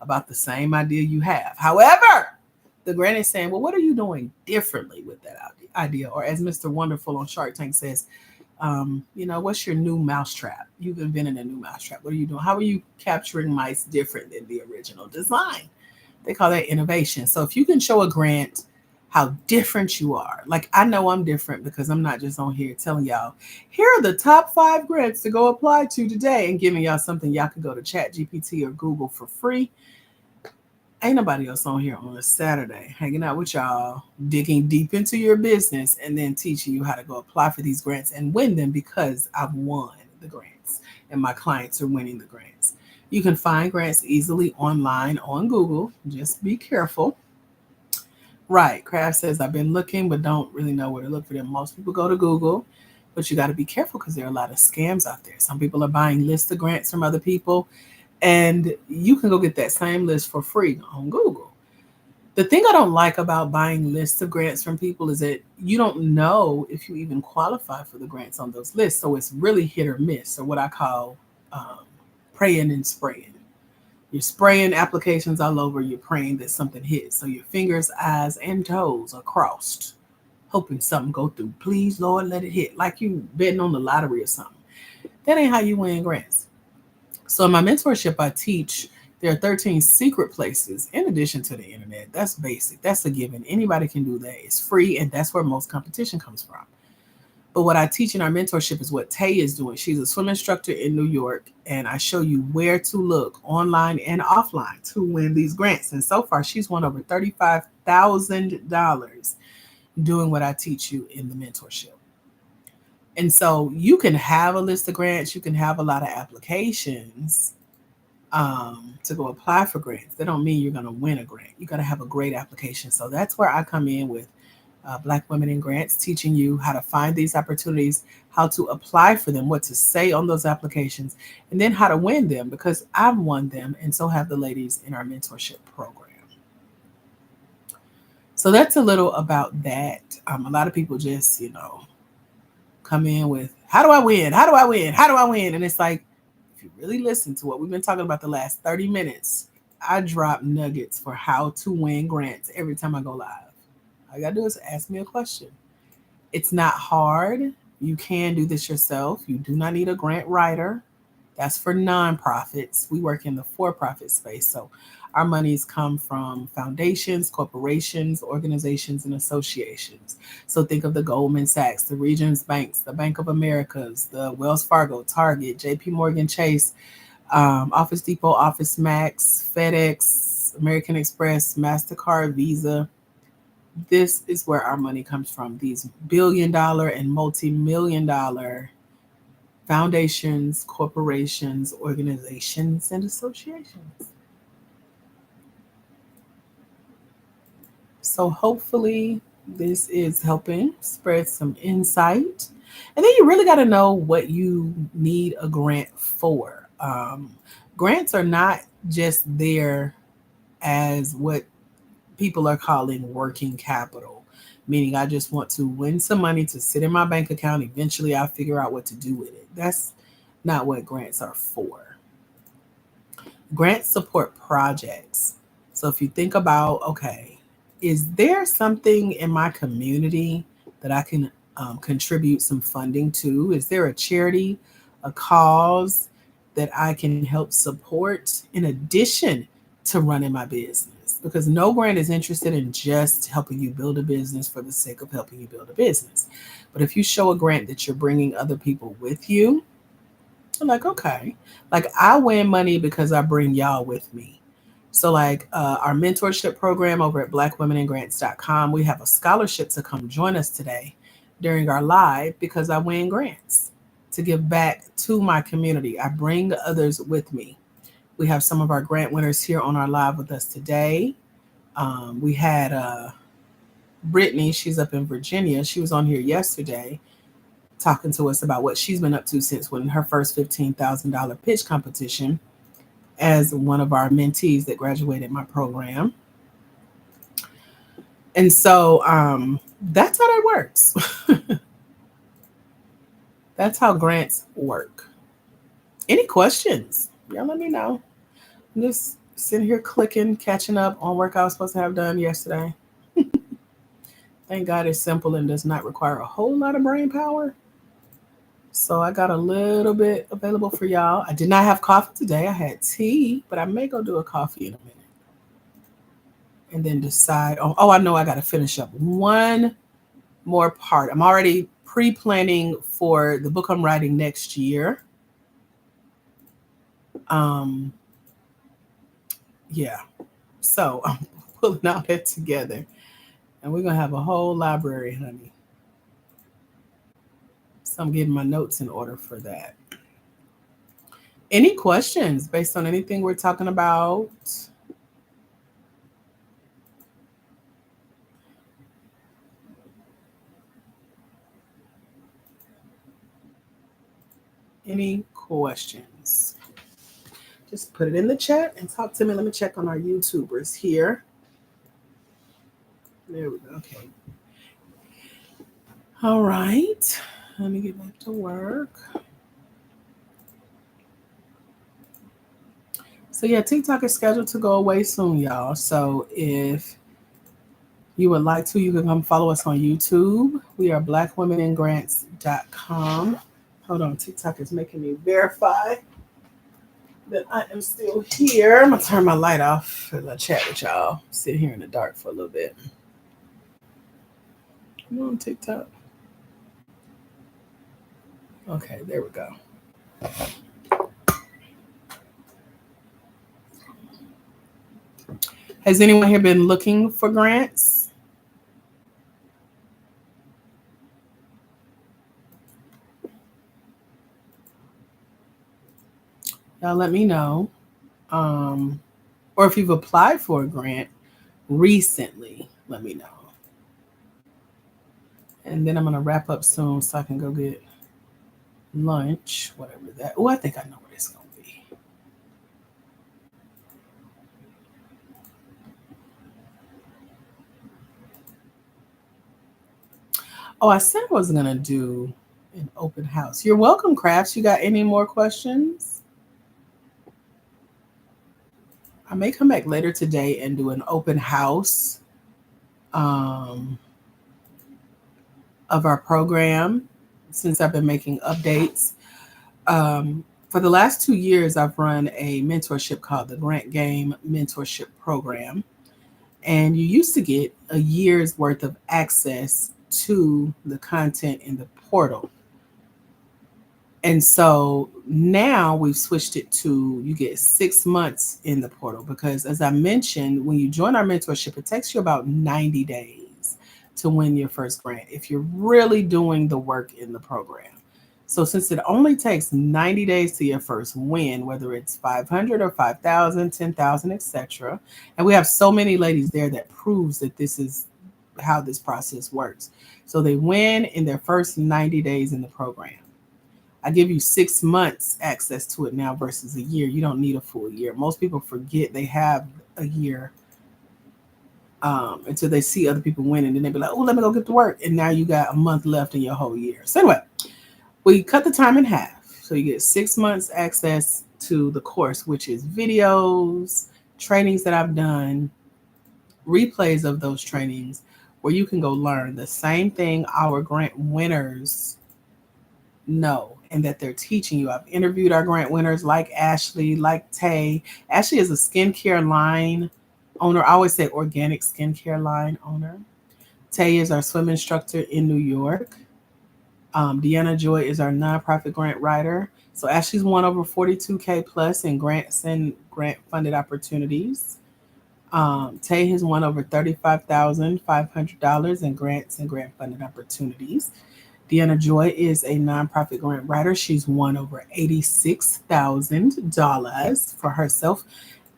about the same idea you have. However, the grant is saying, well, what are you doing differently with that idea? Or as Mr. Wonderful on Shark Tank says, what's your new mousetrap? You've invented a new mousetrap. What are you doing? How are you capturing mice different than the original design? They call that innovation. So if you can show a grant how different you are, like I know I'm different because I'm not just on here telling y'all, here are the top 5 grants to go apply to today and giving y'all something y'all can go to ChatGPT or Google for free. Ain't nobody else on here on a Saturday hanging out with y'all, digging deep into your business, and then teaching you how to go apply for these grants and win them, because I've won the grants and my clients are winning the grants. You can find grants easily online on Google. Just be careful. Right. Kraft says, I've been looking, but don't really know where to look for them. Most people go to Google, but you got to be careful because there are a lot of scams out there. Some people are buying lists of grants from other people. And you can go get that same list for free on Google. The thing I don't like about buying lists of grants from people is that you don't know if you even qualify for the grants on those lists. So it's really hit or miss, or what I call praying and spraying. You're spraying applications all over. You're praying that something hits. So your fingers, eyes, and toes are crossed, hoping something go through. Please, Lord, let it hit. Like you betting on the lottery or something. That ain't how you win grants. So in my mentorship, I teach there are 13 secret places in addition to the internet. That's basic. That's a given. Anybody can do that. It's free, and that's where most competition comes from. But what I teach in our mentorship is what Tay is doing. She's a swim instructor in New York, and I show you where to look online and offline to win these grants. And so far, she's won over $35,000 doing what I teach you in the mentorship. And so you can have a list of grants, you can have a lot of applications to go apply for grants. That don't mean you're going to win a grant. You got to have a great application. So that's where I come in with Black Women in Grants, teaching you how to find these opportunities, how to apply for them, what to say on those applications, and then how to win them, because I've won them, and so have the ladies in our mentorship program. So that's a little about that. A lot of people just, come in with, how do I win? How do I win? How do I win? And it's like, if you really listen to what we've been talking about the last 30 minutes, I drop nuggets for how to win grants every time I go live. All you gotta do is ask me a question. It's not hard. You can do this yourself. You do not need a grant writer. That's for nonprofits. We work in the for-profit space. So our monies come from foundations, corporations, organizations, and associations. So think of the Goldman Sachs, the Regions Banks, the Bank of Americas, the Wells Fargo, Target, JP Morgan Chase, Office Depot, Office Max, FedEx, American Express, MasterCard, Visa. This is where our money comes from. These billion-dollar and multi-million-dollar foundations, corporations, organizations, and associations. So hopefully this is helping spread some insight. And then you really got to know what you need a grant for. Grants are not just there as what people are calling working capital, meaning I just want to win some money to sit in my bank account. Eventually, I'll figure out what to do with it. That's not what grants are for. Grants support projects. So if you think about, okay, is there something in my community that I can contribute some funding to? Is there a charity, a cause that I can help support in addition to running my business? Because no grant is interested in just helping you build a business for the sake of helping you build a business. But if you show a grant that you're bringing other people with you, I'm like, okay, like I win money because I bring y'all with me. So, like our mentorship program over at blackwomenandgrants.com, we have a scholarship to come join us today during our live because I win grants to give back to my community. I bring others with me. We have some of our grant winners here on our live with us today. We had Brittany, she's up in Virginia. She was on here yesterday talking to us about what she's been up to since winning her first $15,000 pitch competition as one of our mentees that graduated my program. And so that's how that works. That's how grants work. Any questions? Y'all let me know. I'm just sitting here clicking, catching up on work I was supposed to have done yesterday. Thank God it's simple and does not require a whole lot of brain power. So I got a little bit available for y'all. I did not have coffee today. I had tea, but I may go do a coffee in a minute. And then decide I know I got to finish up one more part. I'm already pre-planning for the book I'm writing next year. Yeah. So I'm pulling all that together. And we're going to have a whole library, honey. So I'm getting my notes in order for that. Any questions based on anything we're talking about? Any questions? Just put it in the chat and talk to me. Let me check on our YouTubers here. There we go. Okay. All right. Let me get back to work. So yeah, TikTok is scheduled to go away soon, y'all. So if you would like to, you can come follow us on YouTube. We are blackwomenandgrants.com. Hold on, TikTok is making me verify that I am still here. I'm gonna turn my light off as I chat with y'all. Sit here in the dark for a little bit. Come on, TikTok. Okay, there we go. Has anyone here been looking for grants? Y'all let me know. Or if you've applied for a grant recently, let me know. And then I'm going to wrap up soon so I can go get lunch, whatever that. Oh, I think I know what it's going to be. Oh, I said I was going to do an open house. You're welcome, Crafts. You got any more questions? I may come back later today and do an open house of our program since I've been making updates. For the last 2 years, I've run a mentorship called the Grant Game Mentorship Program. And you used to get a year's worth of access to the content in the portal. And so now we've switched it to you get 6 months in the portal because, as I mentioned, when you join our mentorship, it takes you about 90 days to win your first grant if you're really doing the work in the program. So, since it only takes 90 days to your first win, whether it's 500 or 5,000, 10,000, etc., and we have so many ladies there that proves that this is how this process works. So, they win in their first 90 days in the program. I give you 6 months access to it now versus a year. You don't need a full year. Most people forget they have a year until they see other people win, and then they be like, "Oh, let me go get to work." And now you got a month left in your whole year. So anyway, we cut the time in half. So you get 6 months access to the course, which is videos, trainings that I've done, replays of those trainings, where you can go learn the same thing our grant winners know and that they're teaching you. I've interviewed our grant winners like Ashley, like Tay. Ashley is a skincare line owner. I always say organic skincare line owner. Tay is our swim instructor in New York. Deanna Joy is our nonprofit grant writer. So Ashley's won over 42K plus in grants and grant funded opportunities. Tay has won over $35,500 in grants and grant funded opportunities. Deanna Joy is a nonprofit grant writer. She's won over $86,000 for herself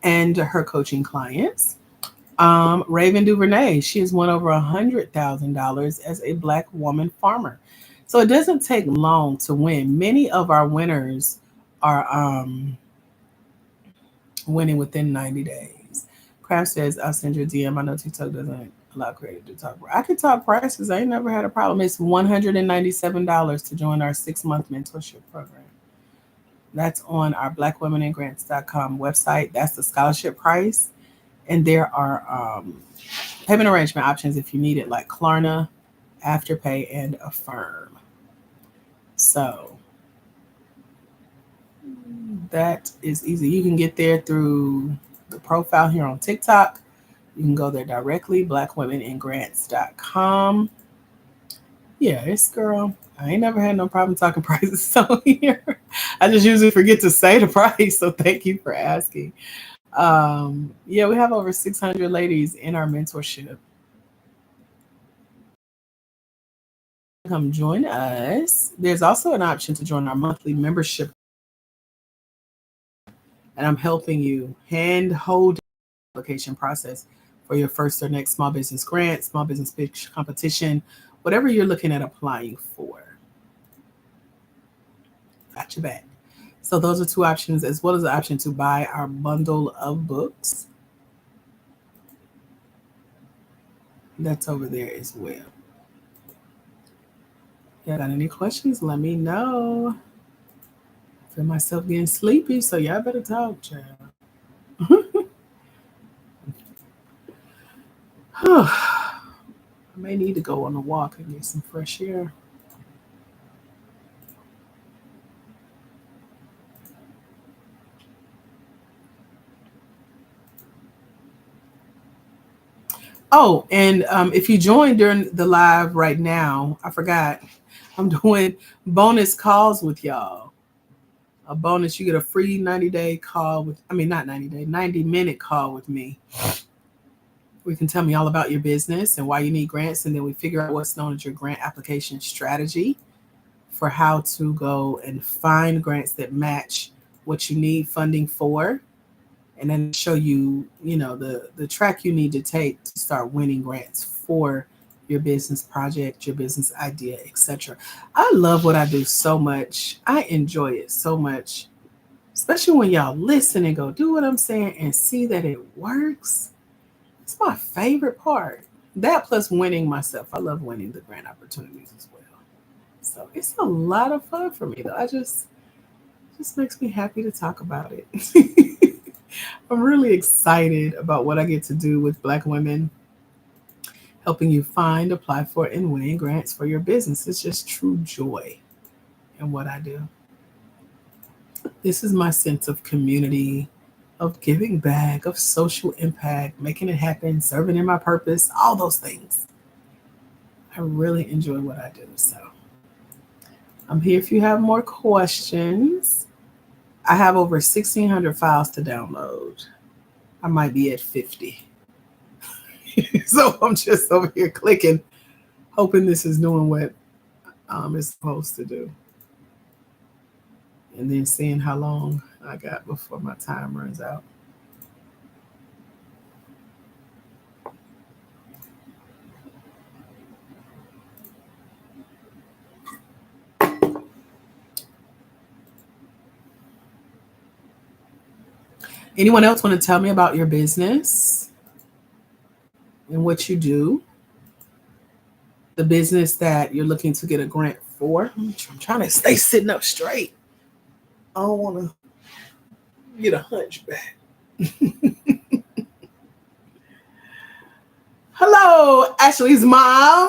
and her coaching clients. Raven DuVernay, she has won over $100,000 as a Black woman farmer. So it doesn't take long to win. Many of our winners are winning within 90 days. Craft says, I'll send you a DM. I know TikTok doesn't allow creators to talk. I can talk prices. I ain't never had a problem. It's $197 to join our 6 month mentorship program. That's on our blackwomeningrants.com website. That's the scholarship price. And there are payment arrangement options if you need it, like Klarna, Afterpay, and Affirm. So that is easy. You can get there through the profile here on TikTok. You can go there directly, blackwomeningrants.com. Yeah, it's girl. I ain't never had no problem talking prices on here. I just usually forget to say the price, so thank you for asking. Yeah, we have over 600 ladies in our mentorship. Come join us. There's also an option to join our monthly membership, and I'm helping you hand hold the application process for your first or next small business grant, small business pitch competition, whatever you're looking at applying for. Got your back. So those are two options, as well as the option to buy our bundle of books. That's over there as well. Y'all got any questions? Let me know. I feel myself getting sleepy, so y'all better talk, child. I may need to go on a walk and get some fresh air. Oh, and if you join during the live right now, I forgot, I'm doing bonus calls with y'all. A bonus, you get a free 90-day call with, I mean, not 90-day, 90-minute call with me. We can tell me all about your business and why you need grants, and then we figure out what's known as your grant application strategy for how to go and find grants that match what you need funding for, and then show you, the track you need to take to start winning grants for your business project, your business idea, etc. I love what I do so much. I enjoy it so much, especially when y'all listen and go do what I'm saying and see that it works. It's my favorite part. That plus winning myself. I love winning the grant opportunities as well. So it's a lot of fun for me though. I just makes me happy to talk about it. I'm really excited about what I get to do with Black women, helping you find, apply for, and win grants for your business. It's just true joy in what I do. This is my sense of community, of giving back, of social impact, making it happen, serving in my purpose, all those things. I really enjoy what I do. So I'm here if you have more questions. I have over 1,600 files to download. I might be at 50. So I'm just over here clicking, hoping this is doing what it's supposed to do. And then seeing how long I got before my time runs out. Anyone else want to tell me about your business and what you do? The business that you're looking to get a grant for? I'm trying to stay sitting up straight. I don't want to get a hunchback. Hello, Ashley's mom.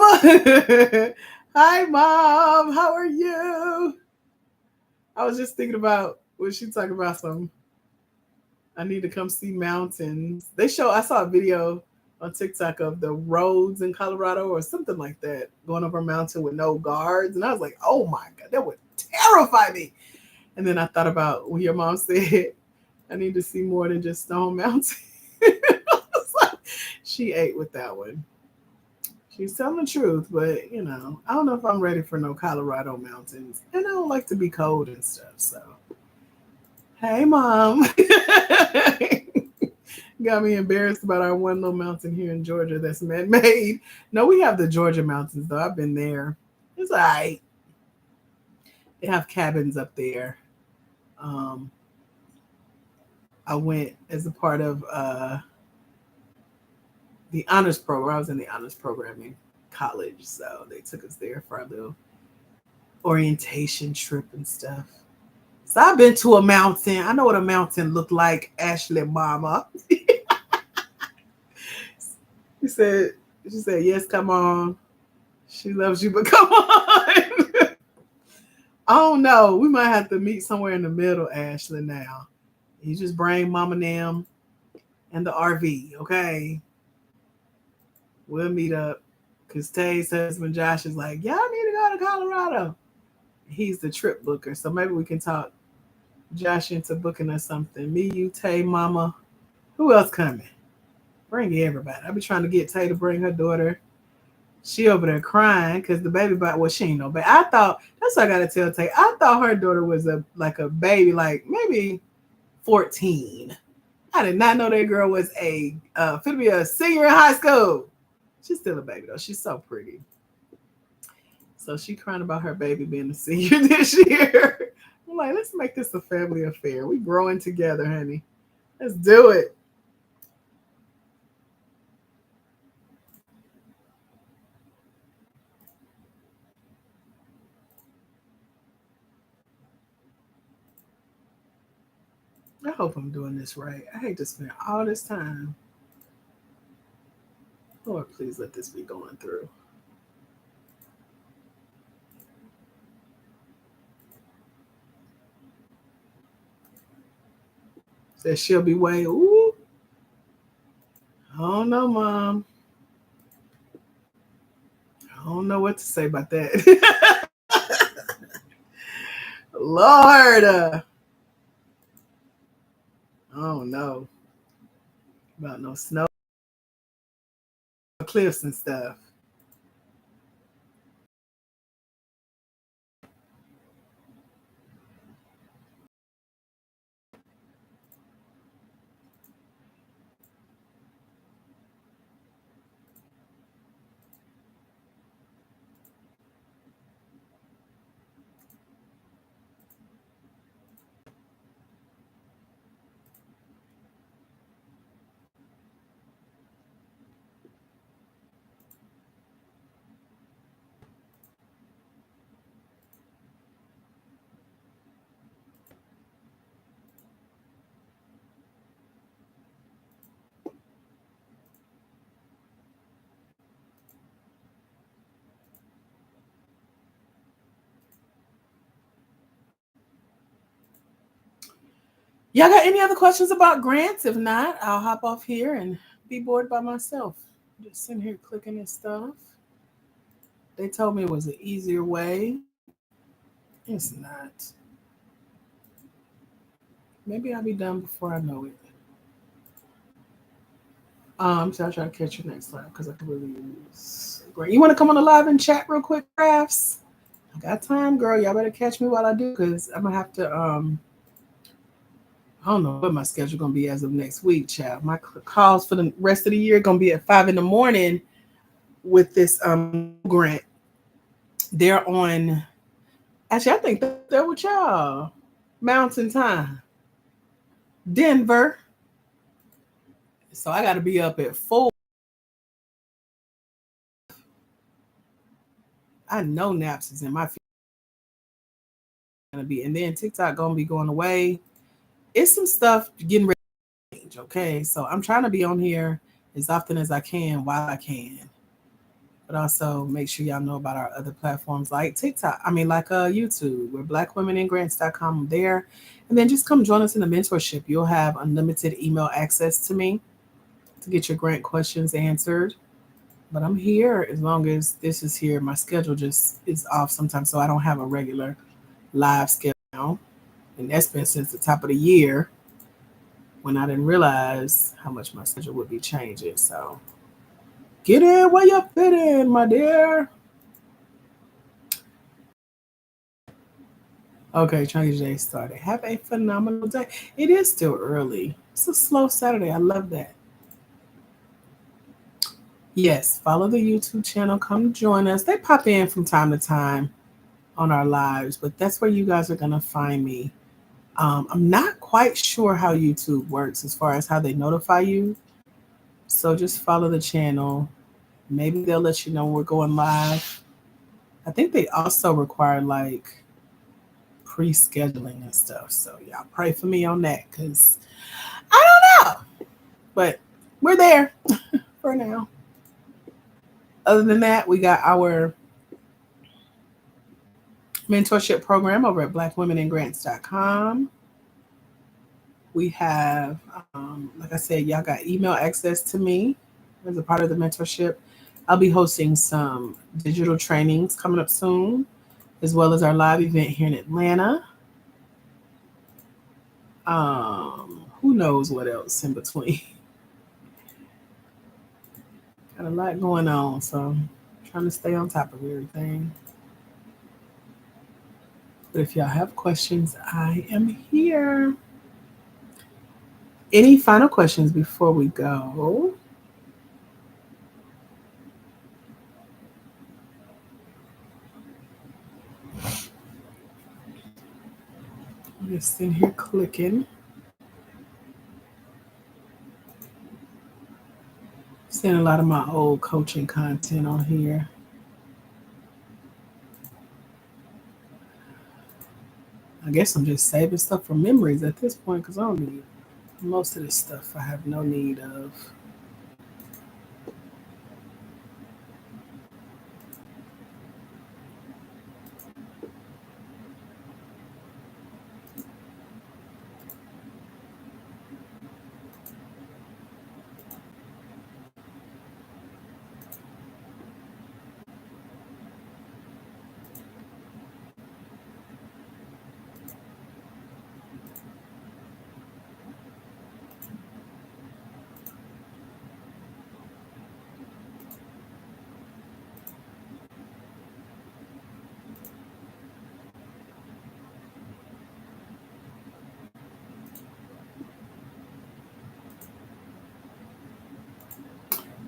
Hi, mom. How are you? I was just thinking about when she talking about some. I need to come see mountains. I saw a video on TikTok of the roads in Colorado or something like that, going over a mountain with no guards. And I was like, oh my God, that would terrify me. And then I thought about when your mom said, I need to see more than just Stone Mountain. Like, she ate with that one. She's telling the truth, but I don't know if I'm ready for no Colorado mountains. And I don't like to be cold and stuff. So, hey, mom. Got me embarrassed about our one little mountain here in Georgia that's man-made. No, we have the Georgia mountains though. I've been there. It's all right. They have cabins up there. Um, I went as a part of the honors program. I was in the honors program in college, so they took us there for our little orientation trip and stuff. So I've been to a mountain. I know what a mountain looked like, Ashley mama. She said, yes, come on. She loves you, but come on. I don't know. We might have to meet somewhere in the middle, Ashley, now. You just bring Mama Nam and the RV, okay? We'll meet up. Because Tay's husband, Josh, is like, y'all need to go to Colorado. He's the trip booker. So maybe we can talk Josh into booking us something. Me, you, Tay, Mama. Who else coming? Bring everybody. I be trying to get Tay to bring her daughter. She over there crying because the baby she ain't no baby. I thought, that's what I gotta tell Tay. I thought her daughter was a baby, like maybe 14. I did not know that girl was fit to be a senior in high school. She's still a baby though. She's so pretty. So she crying about her baby being a senior this year. I'm like, let's make this a family affair. We growing together, honey. Let's do it. I hope I'm doing this right. I hate to spend all this time. Lord, please let this be going through. Said she'll be way. Ooh. I don't know, Mom. I don't know what to say about that. Lord. I don't know about no snow cliffs and stuff. Y'all got any other questions about grants? If not, I'll hop off here and be bored by myself. Just sitting here clicking and stuff. They told me it was an easier way. It's not. Maybe I'll be done before I know it. So I'll try to catch your next live because I could really use great. You want to come on the live and chat real quick, crafts? I got time, girl. Y'all better catch me while I do because I'm gonna have to I don't know what my schedule gonna be as of next week, child. My calls for the rest of the year gonna be at 5 in the morning with this grant. They're on. Actually, I think they're with y'all. Mountain Time, Denver. So I got to be up at 4. I know naps is in my gonna be, and then TikTok gonna be going away. It's some stuff getting ready to change. Okay, so I'm trying to be on here as often as I can while I can, but also make sure y'all know about our other platforms like TikTok. I mean, like YouTube. We're blackwomeningrants.com. I'm there, and then just come join us in the mentorship. You'll have unlimited email access to me to get your grant questions answered. But I'm here as long as this is here. My schedule just is off sometimes, so I don't have a regular live schedule now. And that's been since the top of the year when I didn't realize how much my schedule would be changing. So get in where you fit in, my dear. Okay, trying to get your day started. Have a phenomenal day. It is still early. It's a slow Saturday. I love that. Yes, follow the YouTube channel. Come join us. They pop in from time to time on our lives, but that's where you guys are going to find me. I'm not quite sure how YouTube works as far as how they notify you. So just follow the channel. Maybe they'll let you know when we're going live. I think they also require like pre-scheduling and stuff. So y'all pray for me on that because I don't know. But we're there for now. Other than that, we got our mentorship program over at blackwomeningrants.com. We have, like I said, y'all got email access to me as a part of the mentorship. I'll be hosting some digital trainings coming up soon, as well as our live event here in Atlanta. Who knows what else in between? Got a lot going on, so I'm trying to stay on top of everything. But if y'all have questions, I am here. Any final questions before we go? I'm just sitting here clicking. Seeing a lot of my old coaching content on here. I guess I'm just saving stuff from memories at this point because I don't need most of this stuff. I have no need of.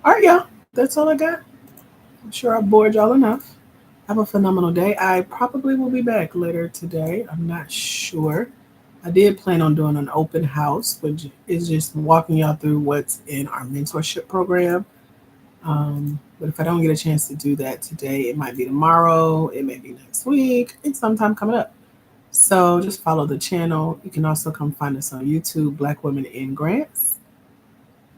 All right, y'all. That's all I got. I'm sure I bored y'all enough. Have a phenomenal day. I probably will be back later today. I'm not sure. I did plan on doing an open house, which is just walking y'all through what's in our mentorship program. But if I don't get a chance to do that today, it might be tomorrow, it may be next week, it's sometime coming up. So just follow the channel. You can also come find us on YouTube, Black Women in Grants.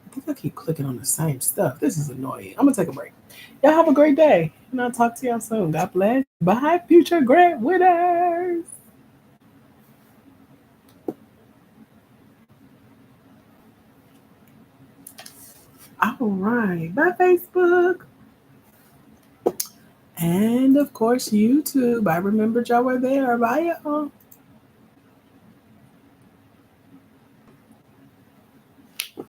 I think I keep clicking on the same stuff. This is annoying. I'm gonna take a break. Y'all have a great day, and I'll talk to y'all soon. God bless. Bye, future grant winners. All right. Bye, Facebook. And of course, YouTube. I remembered y'all were there. Bye, y'all.